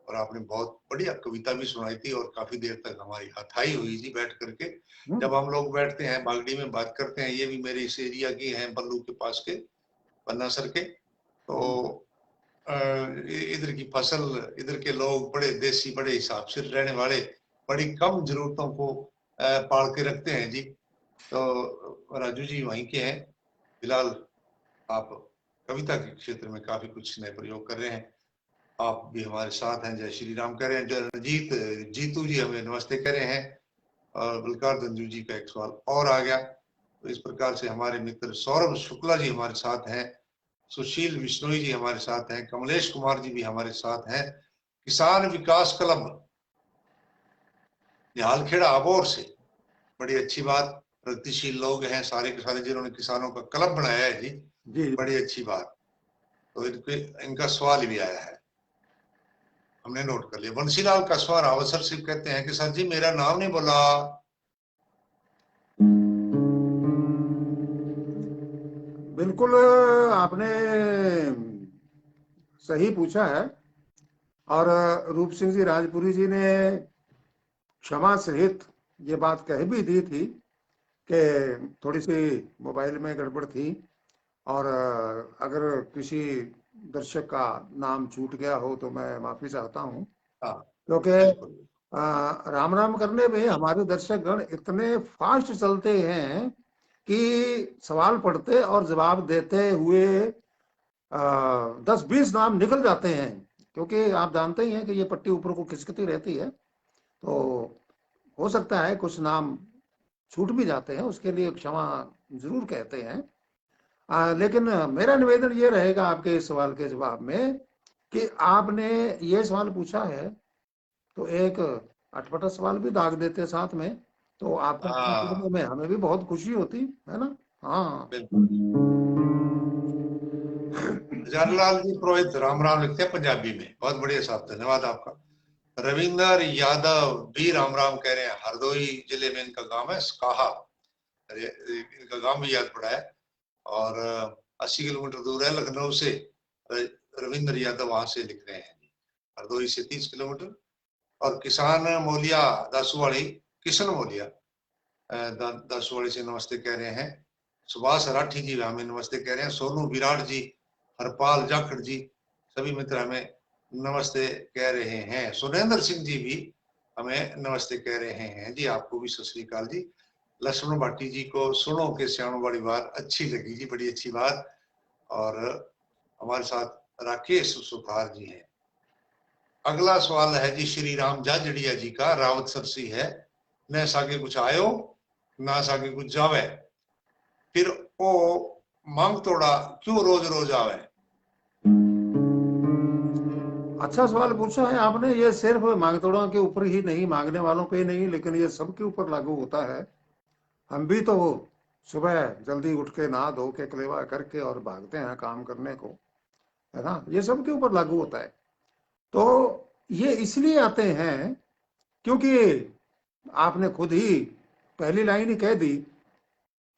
और आपने बहुत बढ़िया कविता भी सुनाई थी और काफी देर तक हमारी हथाई हुई थी बैठ करके। जब हम लोग बैठते हैं बागड़ी में बात करते हैं, ये भी मेरे इस एरिया की हैं, बल्लू के पास के, पन्ना सर के, तो इधर की फसल, इधर के लोग बड़े देसी, बड़े हिसाब से रहने वाले, बड़ी कम जरूरतों को पाल के रखते हैं जी। तो राजू जी वहीं के हैं। फिलहाल आप कविता के क्षेत्र में काफी कुछ नए प्रयोग कर रहे हैं। आप भी हमारे साथ हैं। जय श्री राम कह रहे हैं। रणजीत जीतू जी हमें नमस्ते कह रहे हैं। और बलकार धंजू जी का एक सवाल और आ गया। तो इस प्रकार से हमारे मित्र सौरभ शुक्ला जी हमारे साथ हैं, सुशील विश्नोई जी हमारे साथ हैं, कमलेश कुमार जी भी हमारे साथ हैं। किसान विकास क्लब निहालखेड़ा अबोर से, बड़ी अच्छी बात, प्रगतिशील लोग हैं सारे के सारे जिन्होंने किसानों का क्लब बनाया है जी, बड़ी अच्छी बात। तो इनका सवाल भी आया है, हमने नोट कर लिया। बंसीलाल कसवा रावत सर सिर्फ कहते हैं कि सर जी मेरा नाम नहीं बोला। बिल्कुल आपने सही पूछा है। और रूप सिंह जी राजपुरी जी ने क्षमा सहित ये बात कह भी दी थी कि थोड़ी सी मोबाइल में गड़बड़ थी और अगर किसी दर्शक का नाम छूट गया हो तो मैं माफी चाहता हूँ, हाँ क्योंकि बिल्कुल। राम राम करने में हमारे दर्शकगण इतने फास्ट चलते हैं कि सवाल पढ़ते और जवाब देते हुए 10-20 नाम निकल जाते हैं, क्योंकि आप जानते ही हैं कि ये पट्टी ऊपर को खिसकती रहती है, तो हो सकता है कुछ नाम छूट भी जाते हैं, उसके लिए क्षमा जरूर कहते हैं। लेकिन मेरा निवेदन ये रहेगा आपके इस सवाल के जवाब में कि आपने ये सवाल पूछा है तो एक अटपटा सवाल भी दाग देते साथ में, तो आपका हाँ में हमें भी बहुत खुशी होती है ना। हाँ बिल्कुल। जवाहरलाल जी पुरोहित राम राम लिखते हैं पंजाबी में, बहुत बढ़िया साहब, धन्यवाद आपका। रविंदर यादव भी राम राम कह रहे हैं। हरदोई जिले में इनका गांव है सकाहा, इनका गांव भी याद पड़ा है और 80 किलोमीटर दूर है लखनऊ से। रविंद्र यादव वहां से लिख रहे हैं, हरदोई से 30 किलोमीटर। और किसान मोलिया दासूवाड़ी, किशन मोलिया दासूवाड़ी से नमस्ते कह रहे हैं। सुभाष राठी जी हमें नमस्ते कह रहे हैं। सोनू विराट जी, हरपाल जाखड़ जी, सभी मित्र हमें नमस्ते कह रहे हैं। सुरेंद्र सिंह जी भी हमें नमस्ते कह रहे हैं जी। आपको भी सत श्री अकाल जी। लक्ष्मण भाटी जी को सुनो के श्याणो वाली बात अच्छी लगी जी, बड़ी अच्छी बात। और हमारे साथ राकेश सुथार जी हैं। अगला सवाल है जी श्री राम जाजड़िया जी का, रावत सरसी है। न सागे कुछ आयो ना सागे कुछ जावे, फिर ओ मांग तोड़ा क्यों रोज रोज आवे। अच्छा सवाल पूछा है आपने। ये सिर्फ मांगतोड़ों के ऊपर ही नहीं, मांगने वालों पे ही नहीं, लेकिन ये सबके ऊपर लागू होता है। हम भी तो सुबह जल्दी उठ के नहा धो के कलेवा करके और भागते हैं काम करने को, है ना। ये सबके ऊपर लागू होता है। तो ये इसलिए आते हैं क्योंकि आपने खुद ही पहली लाइन ही कह दी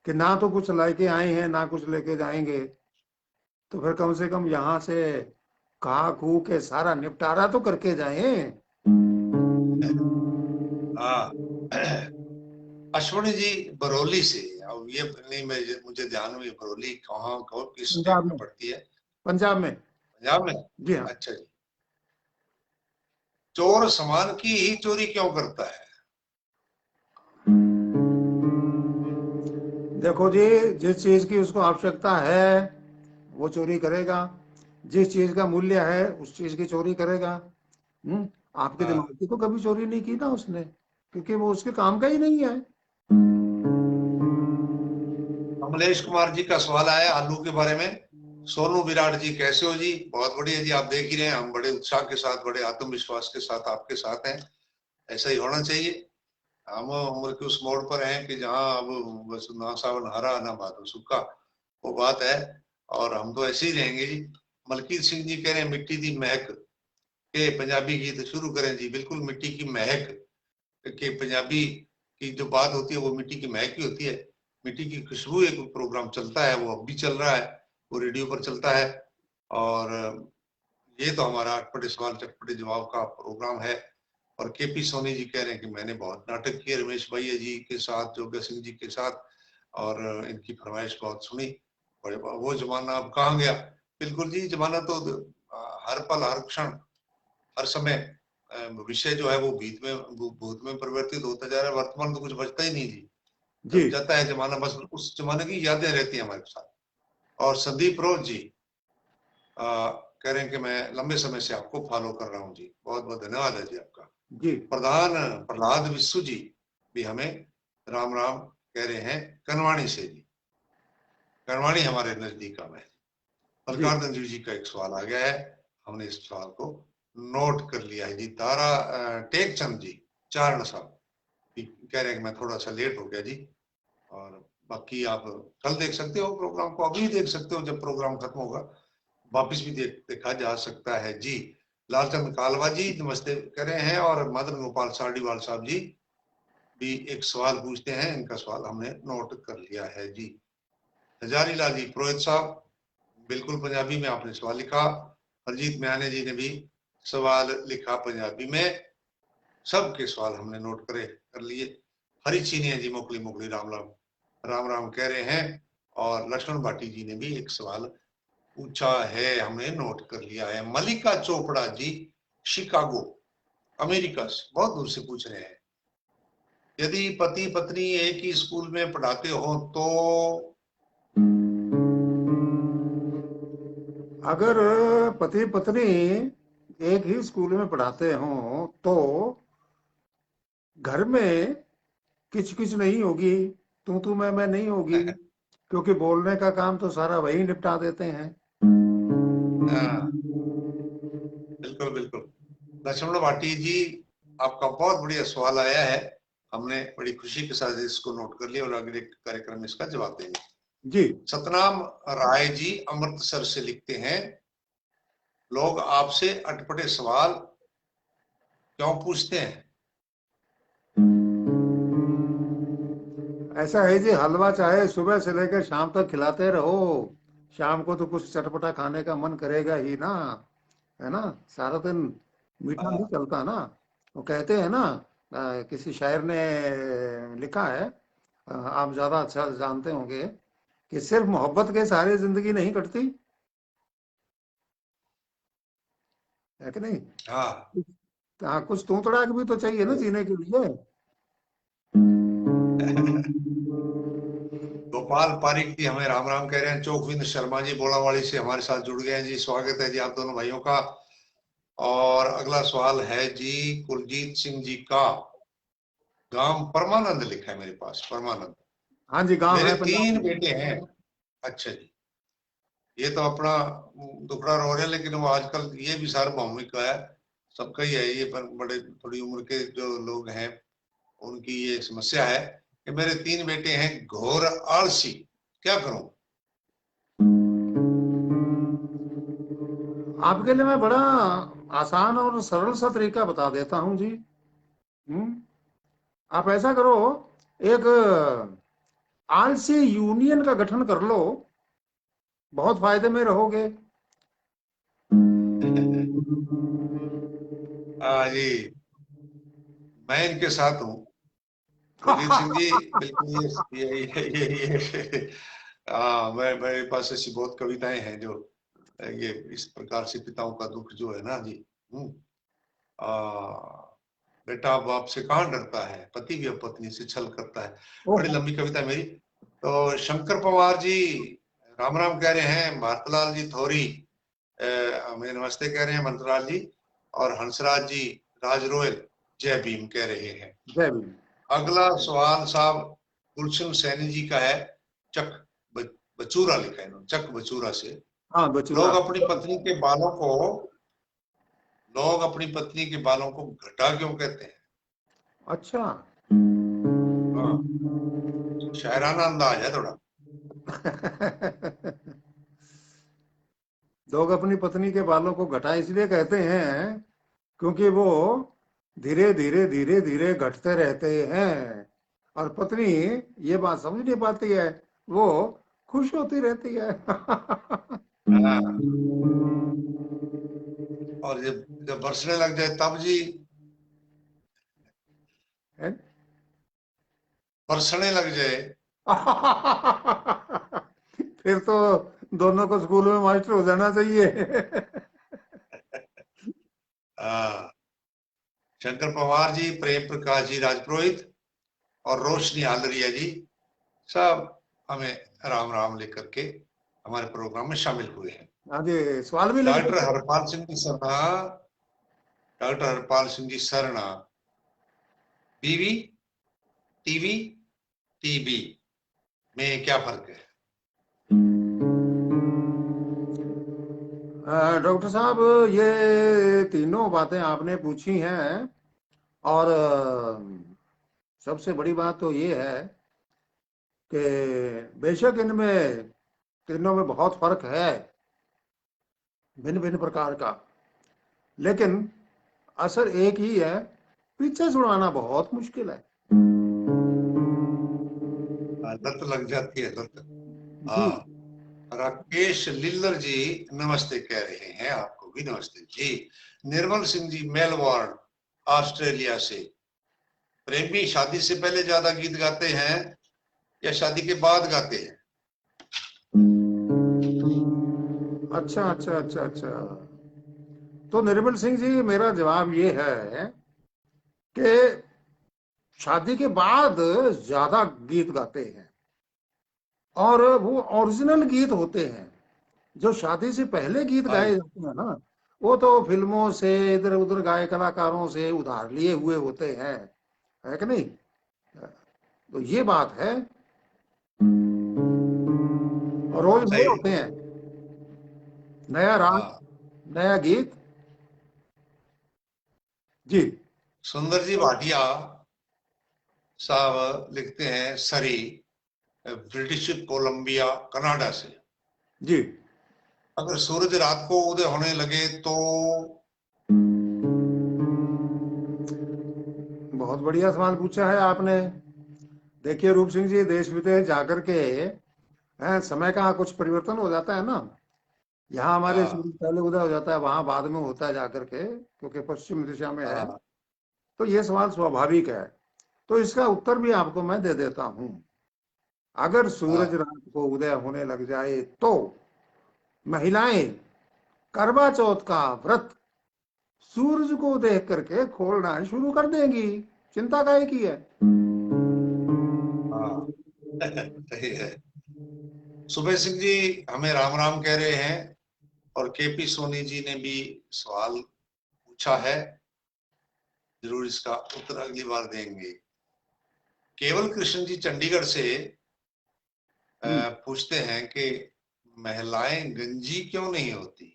कि ना तो कुछ लेके आए हैं ना कुछ लेके जाएंगे, तो फिर कम से कम यहाँ से कहा कू के सारा निपटारा तो करके जाएं। हाँ अश्विनी जी बरौली से। अब ये नहीं, मुझे ध्यान में बरौली कहाँ कहाँ किस स्टेट पंजाब में में, पड़ती है? पंजाब में। पंजाब में। जी हाँ। अच्छा जी। चोर सामान की ही चोरी क्यों करता है? देखो जी, जिस चीज की उसको आवश्यकता है वो चोरी करेगा, जिस चीज का मूल्य है उस चीज की चोरी करेगा। आपके हाँ दिमाग की तो कभी चोरी नहीं की ना उसने, क्योंकि वो उसके काम का ही नहीं है। कमलेश कुमार जी का सवाल आया आलू के बारे में। सोनू विराट जी कैसे हो जी? बहुत बढ़िया जी, आप देख ही रहे हैं हम बड़े उत्साह के साथ, बड़े आत्मविश्वास के साथ आपके साथ हैं। ऐसा ही होना चाहिए। हम उम्र के उस मोड़ पर हैं कि जहाँ अब बस ना सावन हरा ना भादो सूखा, वो बात है। और हम तो ऐसे ही रहेंगे जी। मलकीत सिंह जी कह रहे हैं मिट्टी की महक के पंजाबी गीत शुरू करें जी। बिल्कुल, मिट्टी की महक के पंजाबी की जो बात होती है वो मिट्टी की महक की होती है, मिट्टी की खुशबू। एक प्रोग्राम चलता है, वो अब भी चल रहा है, वो रेडियो पर चलता है। और ये तो हमारा अटपटे सवाल चटपटे जवाब का प्रोग्राम है। और केपी सोनी जी कह रहे हैं कि मैंने बहुत नाटक किए रमेश भैया जी के साथ, जोगा सिंह जी के साथ, और इनकी फरमाइश बहुत सुनी। और वो जमाना अब कहाँ गया? बिल्कुल जी, जमाना तो हर पल हर क्षण हर समय विषय जो है वो भूत में परिवर्तित होता जा रहा है। वर्तमान तो कुछ बचता ही नहीं जी, जी। जब जाता है जमाना बस उस जमाने की यादें रहती हैं हमारे साथ। और संदीप रोज जी कह रहे हैं कि मैं लंबे समय से आपको फॉलो कर रहा हूँ जी, बहुत बहुत धन्यवाद है जी आपका। जी। प्रधान प्रहलाद विश्व जी भी हमें राम राम कह रहे हैं कनवाणी से जी। कनवाणी हमारे नजदीक में है। जी। बलकार दंजू जी का एक सवाल आ गया है, हमने इस सवाल को नोट कर लिया है जी। तारा टेक चंद जी चारण साहब कह रहे हैं कि मैं थोड़ा सा लेट हो गया जी, और बाकी आप कल देख सकते हो प्रोग्राम को, अभी देख सकते हो, जब प्रोग्राम खत्म होगा वापिस भी देखा जा सकता है जी। लालचंद कालवा जी नमस्ते कर रहे हैं, और मदन गोपाल साडीवाल साहब जी भी एक सवाल पूछते हैं, इनका सवाल हमने नोट कर लिया है जी। हजारी लाल जी पुरोहित साहब बिल्कुल पंजाबी में आपने सवाल लिखा। हरजीत म्याने जी ने भी सवाल लिखा पंजाबी में। सबके सवाल हमने नोट कर लिए। हरी चीनिया जी मोकली मोकली राम राम राम राम कह रहे हैं, और लक्ष्मण भाटी जी ने भी एक सवाल पूछा है, हमने नोट कर लिया है। मलिका चोपड़ा जी शिकागो अमेरिका से बहुत दूर से पूछ रहे हैं, यदि पति पत्नी एक ही स्कूल में पढ़ाते हो तो? अगर पति पत्नी एक ही स्कूल में पढ़ाते हों तो घर में किच किच नहीं होगी, तू मैं नहीं होगी, क्योंकि बोलने का काम तो सारा वही निपटा देते हैं। हाँ, बिल्कुल बिल्कुल। लक्ष्मण भाटी जी आपका बहुत बढ़िया सवाल आया है, हमने बड़ी खुशी के साथ इसको नोट कर लिया और अगले कार्यक्रम में इसका जवाब देंगे जी। सतनाम राय जी अमृतसर से लिखते हैं, लोग आपसे अटपटे सवाल क्यों पूछते हैं? ऐसा है जी, हलवा चाहे सुबह से लेकर शाम तक खिलाते रहो, शाम को तो कुछ चटपटा खाने का मन करेगा ही ना, है ना। सारा दिन मीठा नहीं चलता ना। वो कहते हैं ना, किसी शायर ने लिखा है, आप ज्यादा अच्छा जानते होंगे, कि सिर्फ मोहब्बत के सहारे जिंदगी नहीं कटती, है कि नहीं। हाँ, हाँ, कुछ तू तड़ाक भी तो चाहिए ना जीने के लिए। गोपाल पारिक जी हमें राम राम कह रहे हैं। चोखविंद शर्मा जी बोलावाड़ी से हमारे साथ जुड़ गए हैं जी, स्वागत है जी आप दोनों भाइयों का। और अगला सवाल है जी कुलजीत सिंह जी का, गांव परमानंद लिखा है मेरे पास, परमानंद। हाँ जी, गांव मेरे है पंजाब 3 में। बेटे हैं। अच्छा जी, ये तो अपना दुखड़ा रो रहे हैं, लेकिन वो आजकल ये भी सार्वभौमिक है, सबका ही है ये, पर बड़े थोड़ी उम्र के जो लोग हैं उनकी ये समस्या है कि मेरे 3 बेटे हैं घोर आलसी, क्या करूं? आपके लिए मैं बड़ा आसान और सरल सा तरीका बता देता हूँ जी। आप ऐसा करो, एक आलसी यूनियन का गठन कर लो, बहुत फायदे में रहोगे। हाँ जी, मैं इनके साथ हूँ कुलजीत सिंह जी, बिल्कुल। ये मैं मेरे पास ऐसी बहुत कविताएं हैं जो ये इस प्रकार से पिताओं का दुख जो है ना जी। हम्म, आ, बेटा बाप से कहाँ डरता है, पति भी अब पत्नी से छल करता है। बड़ी ओहो। लंबी कविता है मेरी। तो शंकर पवार जी राम राम कह रहे हैं, भारतलाल जी थोरी हमें नमस्ते कह रहे हैं, मंत्रलाल जी, और हंसराज जी राज रोयल जय भीम कह रहे हैं। जय भीम। अगला सवाल साहब गुलशन सैनी जी का है, चक बचूरा लिखा है इन्होंने, चक बचूरा से। हाँ, बचूरा। लोग अपनी पत्नी के बालों को लोग अपनी पत्नी के बालों को घटा क्यों कहते हैं? अच्छा। हाँ, शायराना अंदाज है थोड़ा। लोग अपनी पत्नी के बालों को घटा इसलिए कहते हैं क्योंकि वो धीरे धीरे धीरे धीरे घटते रहते हैं। और पत्नी ये बात समझ नहीं पाती है, वो खुश होती रहती है। हाँ, और जब जब बरसने लग जाए तब जी, हैं? बरसने लग जाए। फिर तो दोनों को स्कूल में मास्टर हो जाना चाहिए। हाँ, शंकर पवार जी, प्रेम प्रकाश जी राजपुरोहित और रोशनी आलरिया जी सब हमें राम राम लिख करके हमारे प्रोग्राम में शामिल हुए हैं। हाँ जी, सवाल भी लिख डॉक्टर देते हैं। हरपाल सिंह जी सरना, डॉक्टर हरपाल सिंह जी सरना, बीवी टीवी टीबी में क्या फर्क है? डॉक्टर साहब, ये तीनों बातें आपने पूछी हैं, और सबसे बड़ी बात तो ये है कि बेशक इनमें तीनों में बहुत फर्क है, भिन्न भिन्न प्रकार का, लेकिन असर एक ही है, पीछे छुड़ाना बहुत मुश्किल है। लत लग जाती है लत। जी। हाँ, राकेश लिल्लर जी नमस्ते कह रहे हैं, आपको भी नमस्ते जी। निर्मल सिंह जी मेलबोर्न ऑस्ट्रेलिया से, प्रेमी शादी से पहले ज्यादा गीत गाते हैं या शादी के बाद गाते हैं? अच्छा अच्छा अच्छा अच्छा। तो निर्मल सिंह जी, मेरा जवाब ये है कि शादी के बाद ज्यादा गीत गाते हैं, और वो ओरिजिनल गीत होते हैं। जो शादी से पहले गीत हाँ गाए जी, जाते हैं ना, वो तो फिल्मों से, इधर उधर गाए कलाकारों से उधार लिए हुए होते हैं, है कि नहीं? तो ये बात है, और रोज नए सही है। होते हैं, नया राग, हाँ, नया गीत। जी। सुंदर जी भाटिया साहब लिखते हैं सरी, ब्रिटिश कोलंबिया कनाडा से, जी। अगर सूरज रात को उदय होने लगे तो? बहुत बढ़िया सवाल पूछा है आपने। देखिए रूप सिंह जी, देश विदेश जाकर के समय का कुछ परिवर्तन हो जाता है ना। यहाँ हमारे हाँ सूर्य पहले उदय हो जाता है, वहां बाद में होता है जाकर के, क्योंकि पश्चिम दिशा में है। हाँ तो ये सवाल स्वाभाविक है। तो इसका उत्तर भी आपको मैं दे देता हूँ। अगर सूरज हाँ। रात को उदय होने लग जाए तो महिलाएं करवा चौथ का व्रत सूरज को देख करके खोलना शुरू कर देंगी। चिंता काहे की है? हाँ। सही है। सुबह सिंह जी हमें राम राम कह रहे हैं, और केपी सोनी जी ने भी सवाल पूछा है, जरूर इसका उत्तर अगली बार देंगे। केवल कृष्ण जी चंडीगढ़ से हम्म। पूछते हैं कि महिलाएं गंजी क्यों नहीं होती?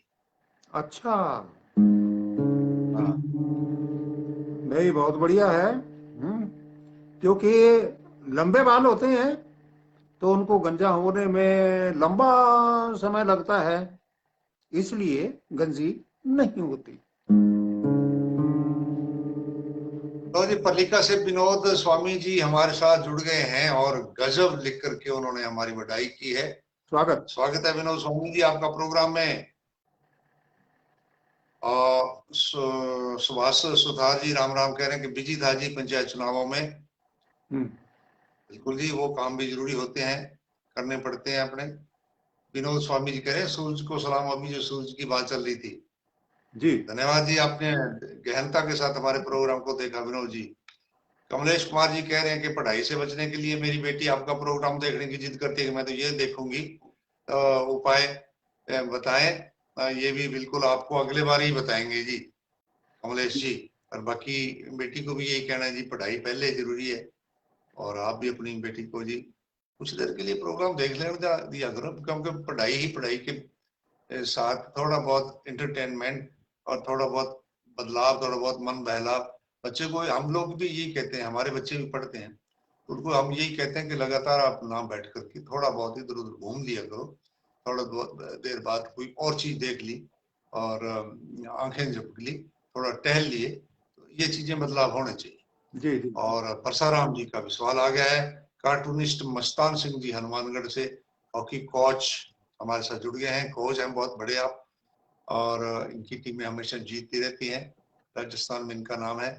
अच्छा। हाँ नहीं, बहुत बढ़िया है। क्योंकि लंबे बाल होते हैं, तो उनको गंजा होने में लंबा समय लगता है, इसलिए गंजी नहीं होती। तो जी, पल्लिका से विनोद स्वामी जी हमारे साथ जुड़ गए हैं और गजब लिख करके उन्होंने हमारी बधाई की है। स्वागत। स्वागत है विनोद स्वामी जी आपका प्रोग्राम में। और सुभाष सुधार जी राम राम कह रहे हैं कि बिजी था जी पंचायत चुनावों में। हम्म। बिल्कुल जी, वो काम भी जरूरी होते हैं, करने पड़ते हैं अपने। विनोद स्वामी जी कह रहे हैं सूरज को सलाम, अभी जो सूरज की बात चल रही थी। जी। धन्यवाद जी, आपने गहनता के साथ हमारे प्रोग्राम को देखा विनोद जी। कमलेश कुमार जी कह रहे हैं कि पढ़ाई से बचने के लिए मेरी बेटी आपका प्रोग्राम देखने की जिद करती है कि मैं तो ये देखूंगी, उपाय बताएं। ये भी बिल्कुल आपको अगले बार ही बताएंगे जी कमलेश जी। और बाकी बेटी को भी यही कहना है जी, पढ़ाई पहले जरूरी है, और आप भी अपनी बेटी को जी कुछ देर के लिए प्रोग्राम देख लेने दिया करो, क्योंकि पढ़ाई ही पढ़ाई के साथ थोड़ा बहुत इंटरटेनमेंट और थोड़ा बहुत बदलाव, थोड़ा बहुत मन बहलाव। बच्चे को हम लोग भी यही कहते हैं, हमारे बच्चे भी पढ़ते हैं, उनको हम यही कहते हैं कि लगातार आप ना बैठ करके थोड़ा बहुत इधर उधर घूम लिया करो, थोड़ा देर बाद कोई और चीज देख ली, और आंखें झपक ली, थोड़ा टहल लिए, तो ये चीजें बदलाव होने चाहिए। जी जी। और परसाराम जी का भी सवाल आ गया है। कार्टूनिस्ट मस्तान सिंह जी हनुमानगढ़ से, हॉकी कोच हमारे साथ जुड़ गए हैं। कोच हैं बहुत बड़े आप, और इनकी टीमें हमेशा जीतती रहती हैं। राजस्थान में इनका नाम है।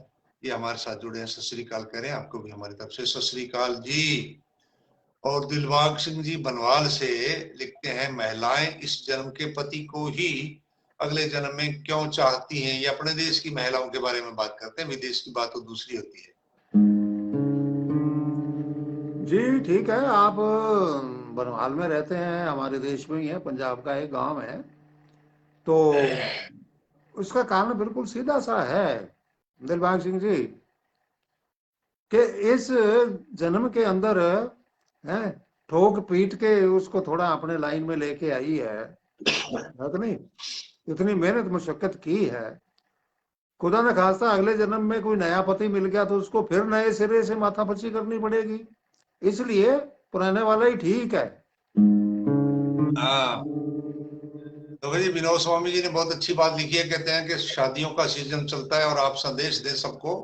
ये हमारे साथ जुड़े हैं, सत श्री अकाल कह रहे हैं आपको भी हमारी तरफ से, सत श्री अकाल जी। और दिलबाग सिंह जी बनवाल से लिखते हैं, महिलाएं इस जन्म के पति को ही अगले जन्म में क्यों चाहती हैं। ये अपने देश की महिलाओं के बारे में बात करते हैं, विदेश की बात तो दूसरी होती है। जी ठीक है। आप बनवाल में रहते हैं, हमारे देश में ही है, पंजाब का एक गांव है। तो उसका कारण बिल्कुल सीधा सा है दिलबाग सिंह जी, कि इस जन्म के अंदर है, ठोक पीट के उसको थोड़ा अपने लाइन में लेके आई है कि नहीं? इतनी मेहनत मशक्कत की है। खुदा न खास्ता अगले जन्म में कोई नया पति मिल गया तो उसको फिर नए सिरे से माथापच्ची करनी पड़ेगी। इसलिए पुराने वाला ही ठीक है। हाँ, तो भाई विनोद स्वामी जी ने बहुत अच्छी बात लिखी है। कहते हैं कि शादियों का सीजन चलता है और आप संदेश दें सबको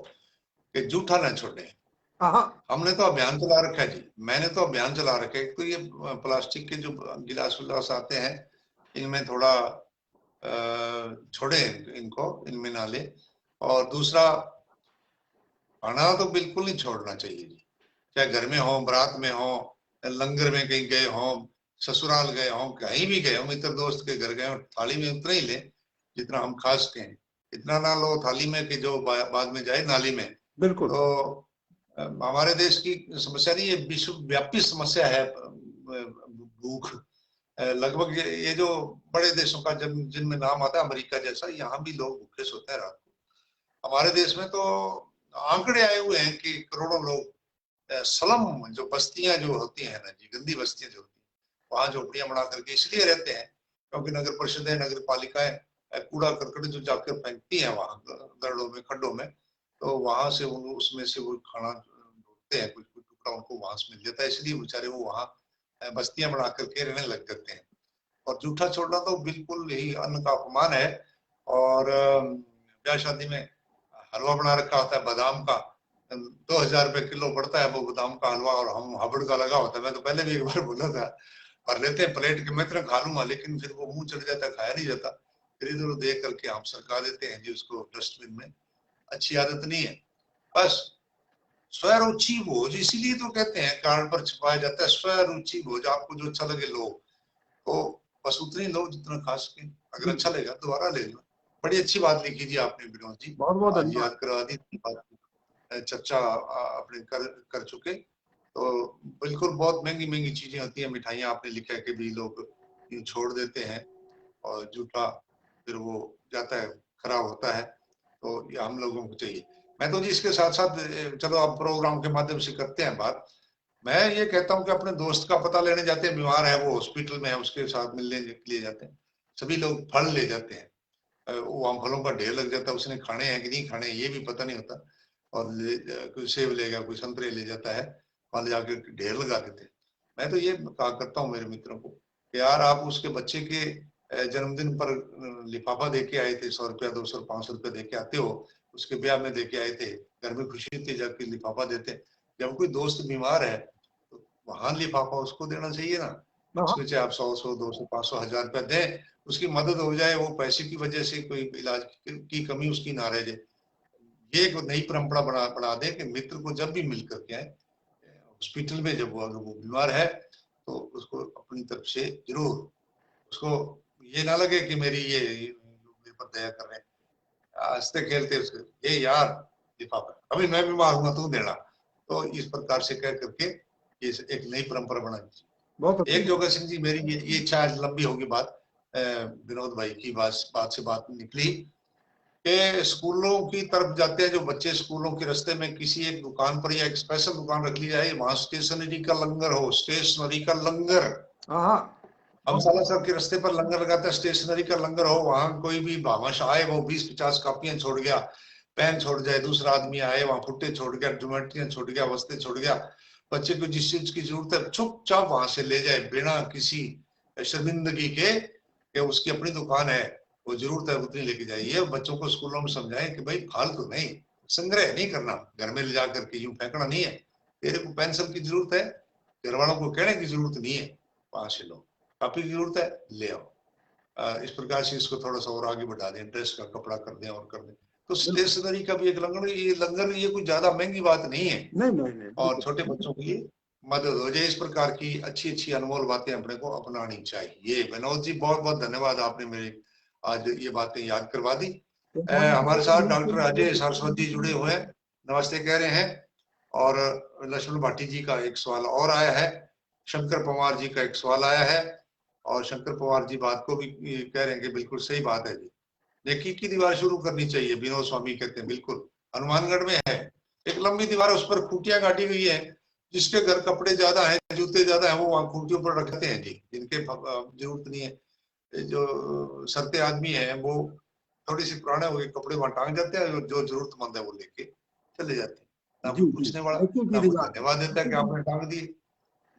कि जूठा ना छोड़े। आहा। हमने तो अभियान चला रखा है जी, मैंने तो अभियान चला रखा है। एक तो ये प्लास्टिक के जो गिलास विलास आते हैं, इनमें थोड़ा छोड़े इनको, इनमें ना ले। और दूसरा, खाना तो बिल्कुल नहीं छोड़ना चाहिए जी। चाहे घर में हो, बारात में हो, लंगर में कहीं गए हो, ससुराल गए हो, कहीं भी गए हो, मित्र दोस्त के घर गए हो, थाली में उतना ही ले जितना हम खा सके। इतना ना लो थाली में कि जो बाद में जाए नाली में। बिल्कुल। तो हमारे देश की समस्या नहीं, ये विश्व व्यापी समस्या है भूख। लगभग ये जो बड़े देशों का जब जिनमें नाम आता है, अमेरिका जैसा, यहाँ भी लोग भूखे सोते हैं रात को। हमारे देश में तो आंकड़े आए हुए हैं कि करोड़ों लोग स्लम जो बस्तियां जो होती हैं ना जी, गंदी बस्तियां जो होती हैं, वहां झोपड़ियां बना करके इसलिए रहते हैं क्योंकि नगर परिषदें, नगर पालिकाएं कूड़ा करकट जो जाकर फेंकती हैं वहां गड्ढों में, खड्डों में, तो वहां से उसमें से वो खाना ढूंढते हैं, कुछ कुछ टुकड़ा उनको वहां से मिल जाता है, इसलिए बेचारे वो वहां बस्तियां बना करके रहने लग जाते हैं। और जूठा छोड़ना तो बिल्कुल यही अन्न का अपमान है। और ब्याह शादी में हलवा बना रखा होता है बादाम का, 2,000 रुपए किलो पड़ता है वो बादाम का हलवा, और हम हाबड़ का लगा होता है। मैं तो पहले भी एक बार बोला था, भर लेते हैं प्लेट के, मैं इतना खा लूंगा, लेकिन फिर वो मुंह चढ़ जाता है, खाया नहीं जाता। फिर इधर उधर देख करके हम सरका देते हैं जी उसको डस्टबिन में। अच्छी आदत नहीं है। बस स्वरुचि भोज इसीलिए तो कहते हैं, कार्ड पर छपाया जाता है स्वरुचि भोज, आपको जो अच्छा लगे लो। तो बस उतनी लो जितना खा सके, अगर अच्छा लगेगा दोबारा ले लो। बड़ी अच्छी बात लिखी जी आपने विनोद जी, बहुत बहुत आज धन्यवाद। याद करवा दी बात, चर्चा आपने कर चुके। तो बिल्कुल बहुत महंगी महंगी चीजें होती हैं, मिठाइयाँ आपने लिखा है कि भी लोग यूं छोड़ देते हैं, और जूठा फिर वो जाता है, खराब होता है। तो ये हम लोगों को चाहिए। मैं तो जी इसके साथ साथ, चलो आप प्रोग्राम के माध्यम से करते हैं बात, मैं ये कहता हूँ कि अपने दोस्त का पता लेने जाते हैं, बीमार है वो हॉस्पिटल में है, उसके साथ मिलने के लिए जाते हैं। सभी लोग फल ले जाते हैं, वहां फलों का ढेर लग जाता है, उसने खाने हैं कि नहीं खाने ये भी पता नहीं होता। और कोई सेब लेगा, कोई संतरे ले जाता है, वहां ले जाके ढेर लगा देते हैं। मैं तो ये कहा करता हूँ मेरे मित्रों को कि यार आप उसके बच्चे के जन्मदिन पर लिफाफा दे के आए थे, 100 रुपया 200 500 रुपया दे के आते हो, उसके ब्याह में दे के आए थे, घर में खुशी थी जाके लिफाफा देते। जब कोई दोस्त बीमार है तो वहां लिफाफा उसको देना चाहिए ना। हाँ, उसमें चाहे आप 100 200 500 1000 रुपया दें, उसकी मदद हो जाए, वो पैसे की वजह से कोई इलाज की कमी उसकी ना रह जाए। ये एक नई परंपरा बना दे कि मित्र को जब भी मिल करके आए हॉस्पिटल में, जब वो अगर वो बीमार है तो उसको अपनी तरफ से जरूर, उसको ये ना लगे कि मेरी ये मेरे पर दया कर रहे हैं, हंसते खेलते उसको, ये यार लिफाफा अभी मैं बीमार हुआ तू देना। तो इस प्रकार से कह करके ये एक नई परंपरा बनानी। बहुत अच्छी एक योगा सिंह जी, मेरी ये इच्छा आज लंबी होगी बात, विनोद भाई की बात से बात निकली कि स्कूलों की तरफ जाते हैं जो बच्चे, स्कूलों के रास्ते में किसी एक दुकान पर या एक स्पेशल दुकान रख ली जाए, वहां स्टेशनरी का लंगर हो, स्टेशनरी का लंगर। हाँ। हम साला साहब के रास्ते पर लंगर लगाते हैं, स्टेशनरी का लंगर हो, वहां कोई भी भामाश आए, वो 20-50 कापियां छोड़ गया, पेन छोड़ जाए, दूसरा आदमी आए वहां फुट्टे छोड़ गया, ज्योमेट्रियां छोड़ गया, वस्ते छोड़ गया, बच्चे को जिस चीज की जरूरत है चुपचाप वहां से ले जाए बिना किसी शर्मिंदगी के, कि उसकी अपनी दुकान है, वो जरूरत है उतनी लेके जाइए। बच्चों को स्कूलों में समझाएं कि भाई फालतू नहीं, संग्रह नहीं करना, घर में ले जाकर के यूं फेंकना नहीं है। तेरे को पेंसिल की जरूरत है, घर वालों को कहने की जरूरत नहीं है, वहां से लो। कॉपी की जरूरत है, ले आओ। इस प्रकार से इसको थोड़ा सा और आगे बढ़ा दें, ड्रेस का कपड़ा कर दें और कर दें। तो स्टेशनरी का भी एक लंगर, ये कोई ज्यादा महंगी बात नहीं है, नहीं नहीं नहीं, और बिल्कुल। छोटे बच्चों के लिए मदद हो जाए। इस प्रकार की अच्छी अच्छी अनमोल बातें अपने को अपनानी चाहिए। विनोद जी, बहुत बहुत धन्यवाद, आपने मेरे आज ये बातें याद करवा दी। हमारे साथ डॉक्टर अजय सरस्वत जी जुड़े हुए हैं, नमस्ते कह रहे हैं। और लक्ष्मण भाटी जी का एक सवाल और आया है, शंकर पवार जी का एक सवाल आया है, और शंकर पवार जी बात को भी कह रहे हैं कि बिल्कुल सही बात है जी, नेकी की दीवार शुरू करनी चाहिए। विनोद स्वामी कहते हैं बिल्कुल, हनुमानगढ़ में है एक लंबी दीवार, उस पर खूंटियां गाड़ी गई है। जिसके घर कपड़े ज्यादा है, जूते ज्यादा है, वो वहां खूंटियों पर रखते हैं जी। जिनके जरूरत नहीं है, जो सरते आदमी है, वो थोड़ी सी पुराने हो गए कपड़े वहां टांग जाते हैं, जो जरूरतमंद है वो लेके चले जाते हैं। ना जी कोई जी, पूछने वाला, नेकी की ना कोई दीवार। धन्यवाद देता है कि आपने टांग दिए,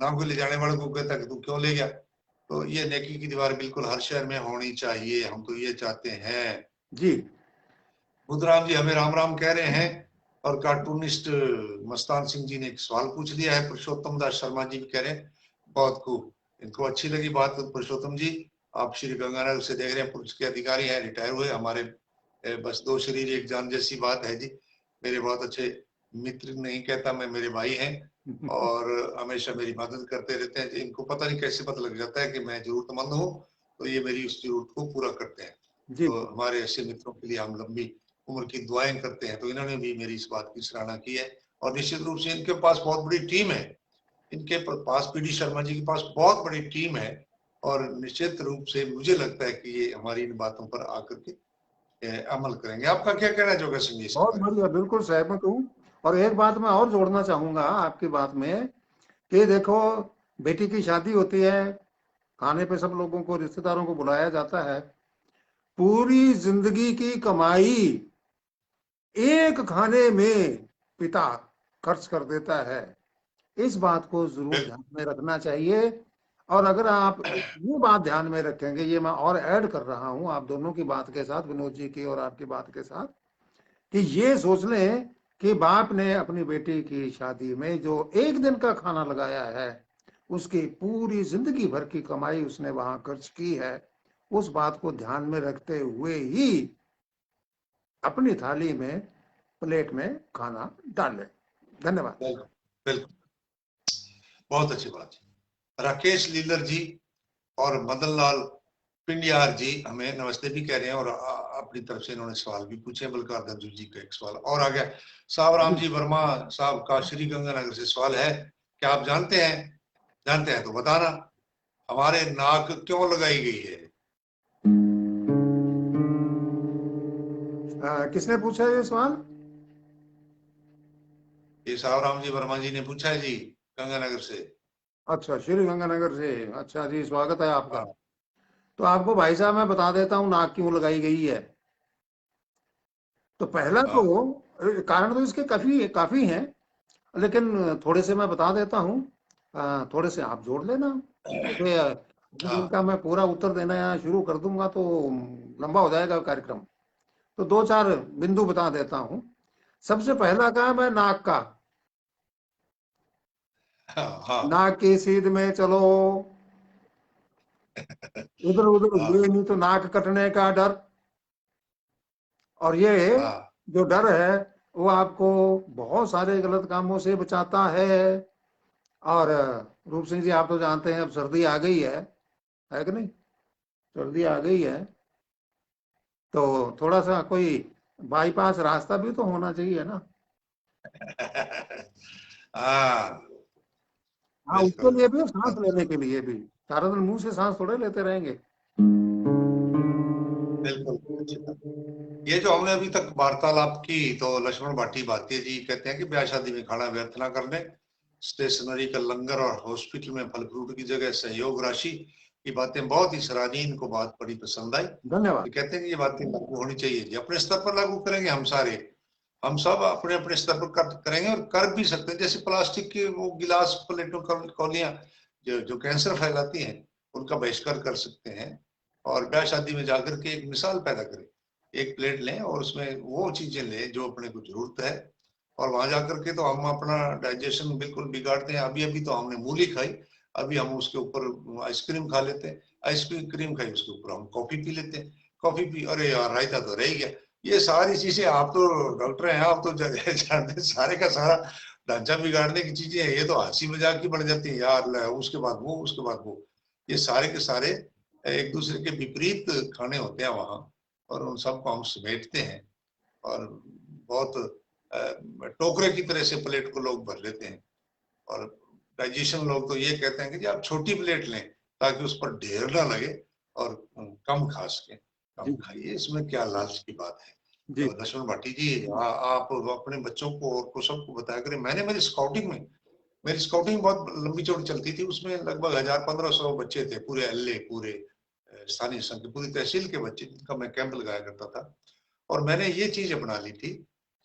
ना कोई ले जाने वाले को कहता है कि तू क्यों ले गया। तो ये नेकी की दीवार बिल्कुल हर शहर में होनी चाहिए, हम तो ये चाहते हैं। जी बुद्धराम जी हमें राम राम कह रहे हैं। और कार्टूनिस्ट मस्तान सिंह जी ने एक सवाल पूछ लिया है, पुरुषोत्तम दास शर्मा जी भी कह रहे हैं बहुत खूब, इनको अच्छी लगी बात। पुरुषोत्तम जी, आप श्री गंगानगर से देख रहे हैं, पुलिस के अधिकारी हैं, रिटायर हुए हमारे। बस दो शरीर एक जान जैसी बात है जी। मेरे बहुत अच्छे मित्र, नहीं कहता मैं, मेरे भाई हैं, और हमेशा मेरी मदद करते रहते हैं। इनको पता नहीं कैसे पता लग जाता है कि मैं जरूरतमंद हूँ, तो ये मेरी उस जरूरत को पूरा करते हैं। जी तो हमारे ऐसे मित्रों के लिए हम लंबी उम्र की दुआएं करते हैं। तो इन्होंने भी मेरी इस बात की सराहना की है। और निश्चित रूप से इनके पास बहुत बड़ी टीम है, इनके पास पीडी शर्मा जी के पास बहुत बड़ी टीम है, और निश्चित रूप से मुझे लगता है कि ये हमारी इन बातों पर आकर के अमल करेंगे। आपका क्या कहना है जोगा सिंह जी इसके बहुत बारे में? बढ़िया, बिल्कुल सहमत हूँ। और एक बात मैं और जोड़ना चाहूंगा आपकी बात में, कि देखो, बेटी की शादी होती है, खाने पे सब लोगों को, रिश्तेदारों को बुलाया जाता है। पूरी जिंदगी की कमाई एक खाने में पिता खर्च कर देता है। इस बात को जरूर बिल्कुल ध्यान में रखना चाहिए। और अगर आप ये बात ध्यान में रखेंगे, ये मैं और ऐड कर रहा हूं आप दोनों की बात के साथ, विनोद जी की और आपकी बात के साथ, कि ये सोच लें कि बाप ने अपनी बेटी की शादी में जो एक दिन का खाना लगाया है, उसकी पूरी जिंदगी भर की कमाई उसने वहां खर्च की है। उस बात को ध्यान में रखते हुए ही अपनी थाली में, प्लेट में खाना डालें। धन्यवाद। बिल्कुल बिल्कुल, बहुत अच्छी बात है। राकेश लीलर जी और मदन लाल पिंडियार जी हमें नमस्ते भी कह रहे हैं, और अपनी तरफ से इन्होंने सवाल भी पूछे। बलकार दंजू जी का एक सवाल और आ गया। सावराम जी वर्मा साहब का श्री गंगानगर से सवाल है, क्या आप जानते हैं, जानते हैं तो बताना, हमारे नाक क्यों लगाई गई है? किसने पूछा ये सवाल? ये सावराम जी वर्मा जी ने पूछा है जी, गंगानगर से। अच्छा, श्री गंगानगर से। अच्छा जी, स्वागत है आपका। हाँ तो आपको भाई साहब मैं बता देता हूँ नाक क्यों लगाई गई है। तो पहला तो हाँ कारण तो इसके काफी काफी हैं, लेकिन थोड़े से मैं बता देता हूँ। थोड़े से आप जोड़ लेना। जैसे हाँ इनका मैं पूरा उत्तर देना शुरू कर दूंगा तो लंबा हो जाएगा कार्यक्रम। तो दो चार बिंदु बता देता हूँ। सबसे पहला काम है नाक का। हाँ हाँ नाक की सीध में चलो, इधर उधर हुए हाँ नहीं तो नाक कटने का डर। और ये हाँ जो डर है, वो आपको बहुत सारे गलत कामों से बचाता है। और रूप सिंह जी, आप तो जानते हैं अब सर्दी आ गई है कि नहीं? सर्दी आ गई है, तो थोड़ा सा कोई बाईपास रास्ता भी तो होना चाहिए ना। हाँ हाँ, उसके बिल्कुल। लिए भी, सांस लेने के लिए भी। सारा दिन मुंह से सांस थोड़े लेते रहेंगे। बिल्कुल अच्छी बात। ये जो हमने अभी तक वार्तालाप की, तो लक्ष्मण भाटी भाटिया जी कहते हैं कि ब्याह शादी में खाना व्यर्थ ना करने, स्टेशनरी का लंगर और हॉस्पिटल में फल फ्रूट की जगह सहयोग राशि की बातें बहुत ही सराहनीय, इनको बात बड़ी पसंद आई। धन्यवाद। ये कहते हैं कि ये बातें लागू होनी चाहिए जी, अपने स्तर पर लागू करेंगे हम सारे, हम सब अपने अपने स्तर पर करेंगे, और कर भी सकते हैं। जैसे प्लास्टिक के वो गिलास, प्लेटों, कौलियां जो कैंसर फैलाती हैं, उनका बहिष्कार कर सकते हैं, और ब्याह शादी में जाकर के एक मिसाल पैदा करें। एक प्लेट लें और उसमें वो चीजें लें जो अपने को जरूरत है। और वहां जाकर के तो हम अपना डाइजेशन बिल्कुल बिगाड़ते हैं। अभी अभी तो हमने मूली खाई, अभी हम उसके ऊपर आइसक्रीम खा लेते हैं, आइसक्रीम खाई उसके ऊपर हम कॉफी पी लेते हैं, कॉफी पी, अरे यार रायता तो रह ही गया। ये सारी चीजें, आप तो डॉक्टर हैं, आप तो जानते हैं, सारे का सारा ढांचा बिगाड़ने की चीजें हैं। ये तो हंसी मजाक की बन जाती है यार, उसके बाद वो, उसके बाद वो, ये सारे के सारे एक दूसरे के विपरीत खाने होते हैं वहां, और उन सबको हम समेटते हैं और बहुत टोकरे की तरह से प्लेट को लोग भर लेते हैं। और डाइजेशन लोग तो ये कहते हैं कि जी आप छोटी प्लेट लें ताकि उस पर ढेर ना लगे और कम खा सके, कम जी खाइए, इसमें क्या लालच की बात है। जी तो लक्ष्मण भाटी जी, आप अपने बच्चों को और को सबको बताया करें। मैंने मेरी स्काउटिंग बहुत लंबी चौड़ी चलती थी, उसमें लगभग 1000-1500 बच्चे थे, पूरे अल्ले, पूरे स्थानीय संघ के, पूरी तहसील के बच्चे, जिनका मैं कैंप लगाया करता था। और मैंने ये चीज अपना ली थी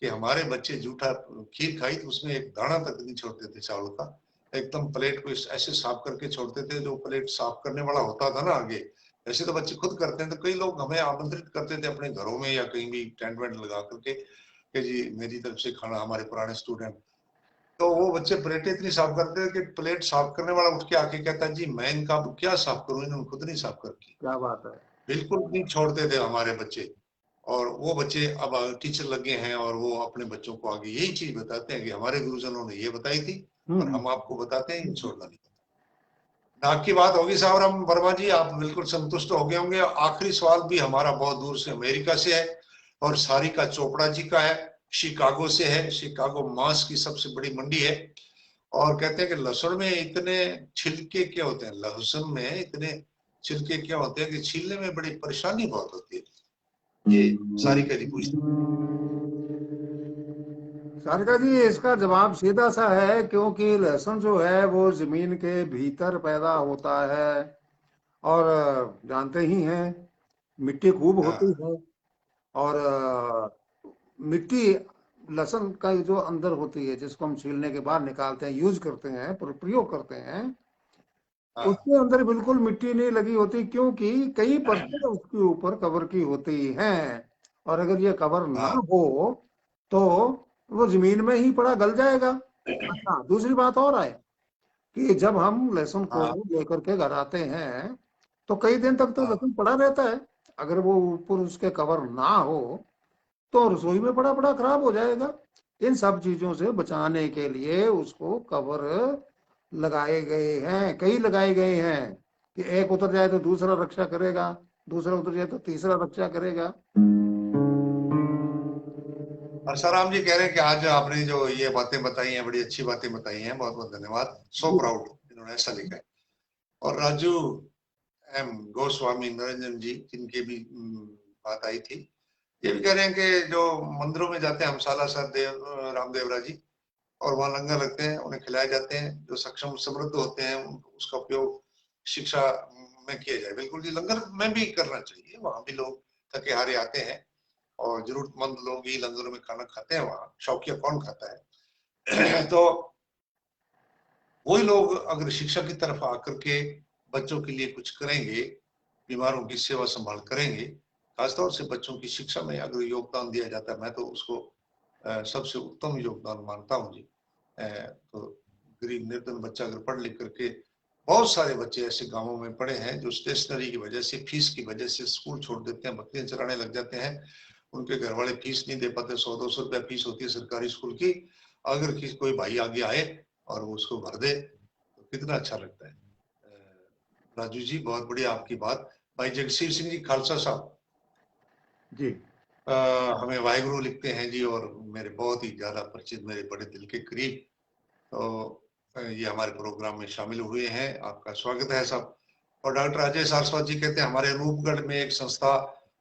कि हमारे बच्चे जूठा खीर खाई तो उसमें एक दाना तक नहीं छोड़ते थे चावल का, एकदम प्लेट को ऐसे साफ करके छोड़ते थे, जो प्लेट साफ करने वाला होता था ना आगे। ऐसे तो बच्चे खुद करते हैं, तो कई लोग हमें आमंत्रित करते थे अपने घरों में या कहीं भी टेंट वेंट लगा करके कि जी मेरी तरफ से खाना, हमारे पुराने स्टूडेंट। तो वो बच्चे प्लेटें इतनी साफ करते थे कि प्लेट साफ करने वाला उठ के आके कहता जी मैं इनका क्या साफ करूं, इन्होंने खुद नहीं साफ करके। क्या बात है। बिल्कुल नहीं छोड़ते थे हमारे बच्चे। और वो बच्चे अब टीचर लगे हैं और वो अपने बच्चों को आगे यही चीज बताते हैं कि हमारे गुरुजनों ने ये बताई थी और हम्म। हम आपको बताते हैं, ये छोड़ना नहीं। नाक की बात होगी साहब राम वर्मा जी, आप बिल्कुल संतुष्ट हो गए होंगे। आखिरी सवाल भी हमारा बहुत दूर से अमेरिका से है और सारिका चोपड़ा जी का है, शिकागो से है। शिकागो मांस की सबसे बड़ी मंडी है। और कहते हैं कि लहसुन में इतने छिलके क्या होते हैं, लहसुन में इतने छिलके क्या होते हैं कि छीलने में बड़ी परेशानी बहुत होती है। ये सारिका जी पूछते सारिका जी, इसका जवाब सीधा सा है, क्योंकि लहसुन जो है वो जमीन के भीतर पैदा होता है। और जानते ही हैं, मिट्टी खूब हैं। होती हाँ है। और मिट्टी लहसुन का जो अंदर होती है, जिसको हम छीलने के बाद निकालते हैं, यूज करते हैं, प्रयोग करते हैं, हाँ उसके अंदर बिल्कुल मिट्टी नहीं लगी होती, क्योंकि कई परतें उसके ऊपर कवर की होती हैं। और अगर ये कवर ना हाँ हो तो वो जमीन में ही पड़ा गल जाएगा। अच्छा, दूसरी बात और है कि जब हम लहसुन को हाँ लेकर के घर आते हैं तो कई दिन तक तो हाँ लहसुन पड़ा रहता है। अगर वो ऊपर उसके कवर ना हो तो रसोई में पड़ा पड़ा खराब हो जाएगा। इन सब चीजों से बचाने के लिए उसको कवर लगाए गए हैं, कई लगाए गए हैं, कि एक उतर जाए तो दूसरा रक्षा करेगा, दूसरा उतर जाए तो तीसरा रक्षा करेगा। और सराम जी कह रहे हैं कि आज आपने जो ये बातें बताई हैं, बड़ी अच्छी बातें बताई हैं, बहुत बहुत धन्यवाद, सो जी प्राउड, इन्होंने ऐसा लिखा है। और राजू एम गोस्वामी निरंजन जी, जिनके भी बात आई थी, ये भी कह रहे हैं कि जो मंदिरों में जाते हैं हम, सालासर देव रामदेवरा जी, और वहां लंगर लगते हैं, उन्हें खिलाए जाते हैं, जो सक्षम समृद्ध होते हैं उसका उपयोग शिक्षा में किया जाए। बिल्कुल जी, लंगर में भी करना चाहिए, वहां भी लोग थके हारे आते हैं और जरूरतमंद लोग ही लंगरों में खाना खाते हैं, वहां शौकिया कौन खाता है। तो वही लोग अगर शिक्षा की तरफ आकर के बच्चों के लिए कुछ करेंगे, बीमारों की सेवा संभाल करेंगे, खासतौर से बच्चों की शिक्षा में अगर योगदान दिया जाता है, मैं तो उसको सबसे उत्तम योगदान मानता हूँ जी। तो गरीब निर्धन बच्चा अगर पढ़ लिख करके, बहुत सारे बच्चे ऐसे गांवों में पढ़े हैं जो स्टेशनरी की वजह से, फीस की वजह से स्कूल छोड़ देते हैं, बकरियां चराने लग जाते हैं, उनके घर वाले फीस नहीं दे पाते, 100-200 रुपया फीस होती है सरकारी स्कूल की। अगर किसी कोई भाई आगे आए और वो उसको भर दे तो कितना अच्छा लगता है। राजू जी बहुत बढ़िया आपकी बात। भाई जगसीर सिंह जी खालसा साहब जी हमें वाहिगुरु लिखते हैं जी, और मेरे बहुत ही ज्यादा परिचित, मेरे बड़े दिल के करीब। तो ये हमारे प्रोग्राम में शामिल हुए हैं, आपका स्वागत है साहब। और डॉक्टर अजय सारस्वत जी कहते हैं हमारे अनूपगढ़ में एक संस्था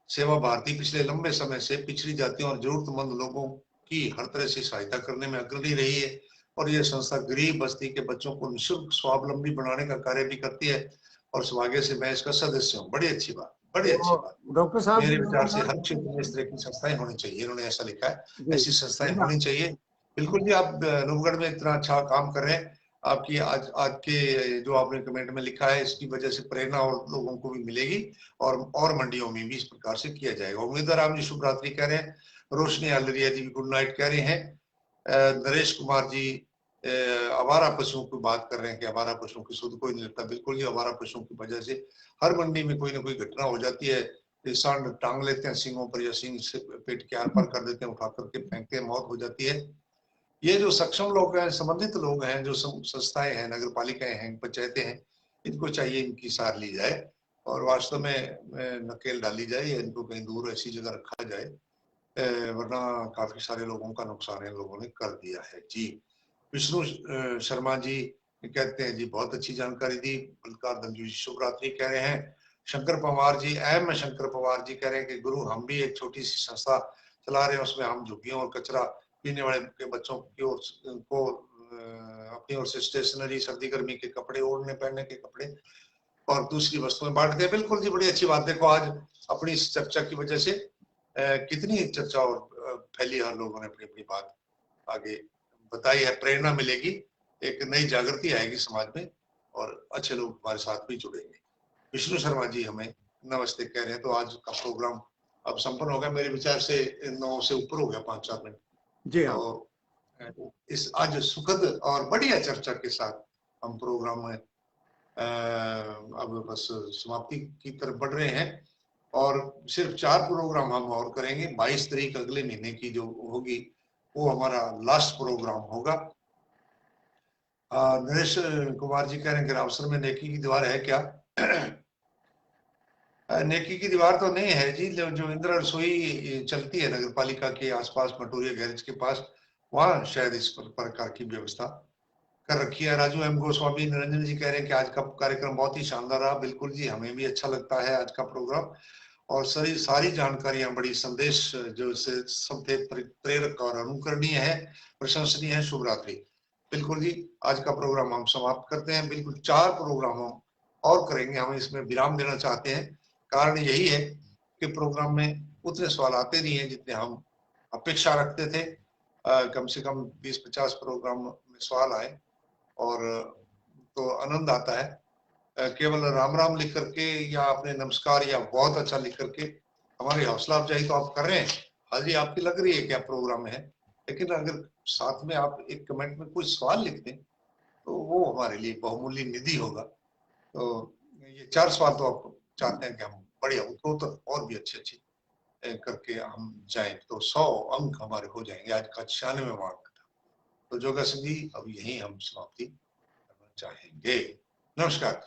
सेवा भारती पिछले लंबे समय से पिछड़ी जातियों और जरूरतमंद लोगों की हर तरह से सहायता करने में अग्रणी रही है, और ये संस्था गरीब बस्ती के बच्चों को निःशुल्क स्वावलंबी बनाने का कार्य भी करती है, और सौभाग्य से मैं इसका सदस्य हूँ। बड़ी अच्छी बात, बड़ी अच्छी तो बात। डॉक्टर साहब मेरे जी, विचार से हर क्षेत्र में इस तरह की संस्थाएं होनी चाहिए, इन्होंने ऐसा लिखा है, जी ऐसी संस्थाएं मेरा होनी चाहिए। बिल्कुल जी, आप नूरगढ़ में इतना अच्छा काम कर रहे हैं, आपकी आज आज के जो आपने कमेंट में लिखा है, इसकी वजह से प्रेरणा और लोगों को भी मिलेगी और मंडियों में भी इस प्रकार से किया जाएगा। उम्मीदवार राम जी शुभ रात्रि कह रहे हैं, रोशनी आलरिया जी भी गुड नाइट कह रहे हैं, नरेश कुमार जी आवारा पशुओं की बात कर रहे हैं कि आवारा पशुओं की सुध कोई नहीं लगता। बिल्कुल ही आवारा पशुओं की वजह से हर मंडी में कोई ना कोई घटना हो जाती है। सांड टांग लेते हैं सींगों पर या सींग से पेट के आर पार कर देते हैं, उठा करके फेंकते हैं, मौत हो जाती है। ये जो सक्षम लोग हैं, संबंधित लोग हैं, जो संस्थाएं हैं, नगर पालिकाएं हैं, पंचायतें हैं, इनको चाहिए इनकी सार ली जाए और वास्तव में नकेल डाली जाए या इनको कहीं दूर ऐसी जगह रखा जाए, वरना काफी सारे लोगों का नुकसान इन लोगों ने कर दिया है। जी विष्णु शर्मा जी कहते हैं जी बहुत अच्छी जानकारी दी। बलकार धनजू जी शुभ रात्रि कह रहे हैं। शंकर पवार जी शंकर पवार जी कह रहे हैं कि गुरु हम भी एक छोटी सी संस्था चला रहे हैं, उसमें हम झुग्गियों और कचरा पीने वाले के बच्चों की ओर को अपनी ओर से स्टेशनरी, सर्दी गर्मी के कपड़े, ओढ़ने पहनने के कपड़े और दूसरी वस्तुएं बांटते हैं। बिल्कुल जी, बड़ी अच्छी बात। देखो आज अपनी इस चर्चा की वजह से कितनी चर्चा और फैली, हर लोगों ने अपनी अपनी बात आगे बताई है। प्रेरणा मिलेगी, एक नई जागृति आएगी समाज में और अच्छे लोग हमारे साथ भी जुड़ेंगे। विष्णु शर्मा जी हमें नमस्ते कह रहे हैं। तो आज का प्रोग्राम अब संपन्न हो गया, मेरे विचार से 9 से ऊपर हो गया, 5-4 मिनट। जी हाँ। तो इस आज सुखद और बढ़िया चर्चा के साथ हम प्रोग्राम में अब बस समाप्ति की तरफ बढ़ रहे हैं और सिर्फ 4 प्रोग्राम हम और करेंगे। 22 तारीख अगले महीने की जो होगी वो हमारा लास्ट प्रोग्राम होगा। नरेश कुमार जी कह रहे हैं कि रावसर में नेकी की दीवार है क्या? नेकी की दीवार तो नहीं है जी, जो इंदिरा रसोई चलती है नगर पालिका के आसपास मटोरिया गैरेज के पास, वहां शायद इस प्रकार की व्यवस्था कर रखी है। राजू एम गोस्वामी निरंजन जी कह रहे हैं कि आज का कार्यक्रम बहुत ही शानदार रहा। बिल्कुल जी, हमें भी अच्छा लगता है आज का प्रोग्राम और सारी जानकारियां बड़ी संदेश जो से सब थे प्रेरक और अनुकरणीय है, प्रशंसनीय है। शुभ रात्रि। बिल्कुल जी, आज का प्रोग्राम हम समाप्त करते हैं। बिल्कुल 4 प्रोग्राम हम और करेंगे, हम इसमें विराम देना चाहते हैं। कारण यही है कि प्रोग्राम में उतने सवाल आते नहीं है जितने हम अपेक्षा रखते थे। कम से कम 20-50 प्रोग्राम में सवाल आए और तो आनंद आता है। केवल राम राम लिख करके या आपने नमस्कार या बहुत अच्छा लिख करके हमारी हौसला अफजाई तो आप कर रहे हैं, हाजिरी आपकी लग रही है क्या प्रोग्राम में है, लेकिन अगर साथ में आप एक कमेंट में कोई सवाल लिख दें तो वो हमारे लिए बहुमूल्य निधि होगा। तो ये 4 सवाल तो आप चाहते हैं कि हम बढ़िया उत्तर और भी अच्छे अच्छे करके हम जाएं, तो 100 अंक हमारे हो जाएंगे। आज का 96वां अंक था। तो जोगा सिंह जी, अब यही हम समाप्ति करना चाहेंगे। नमस्कार।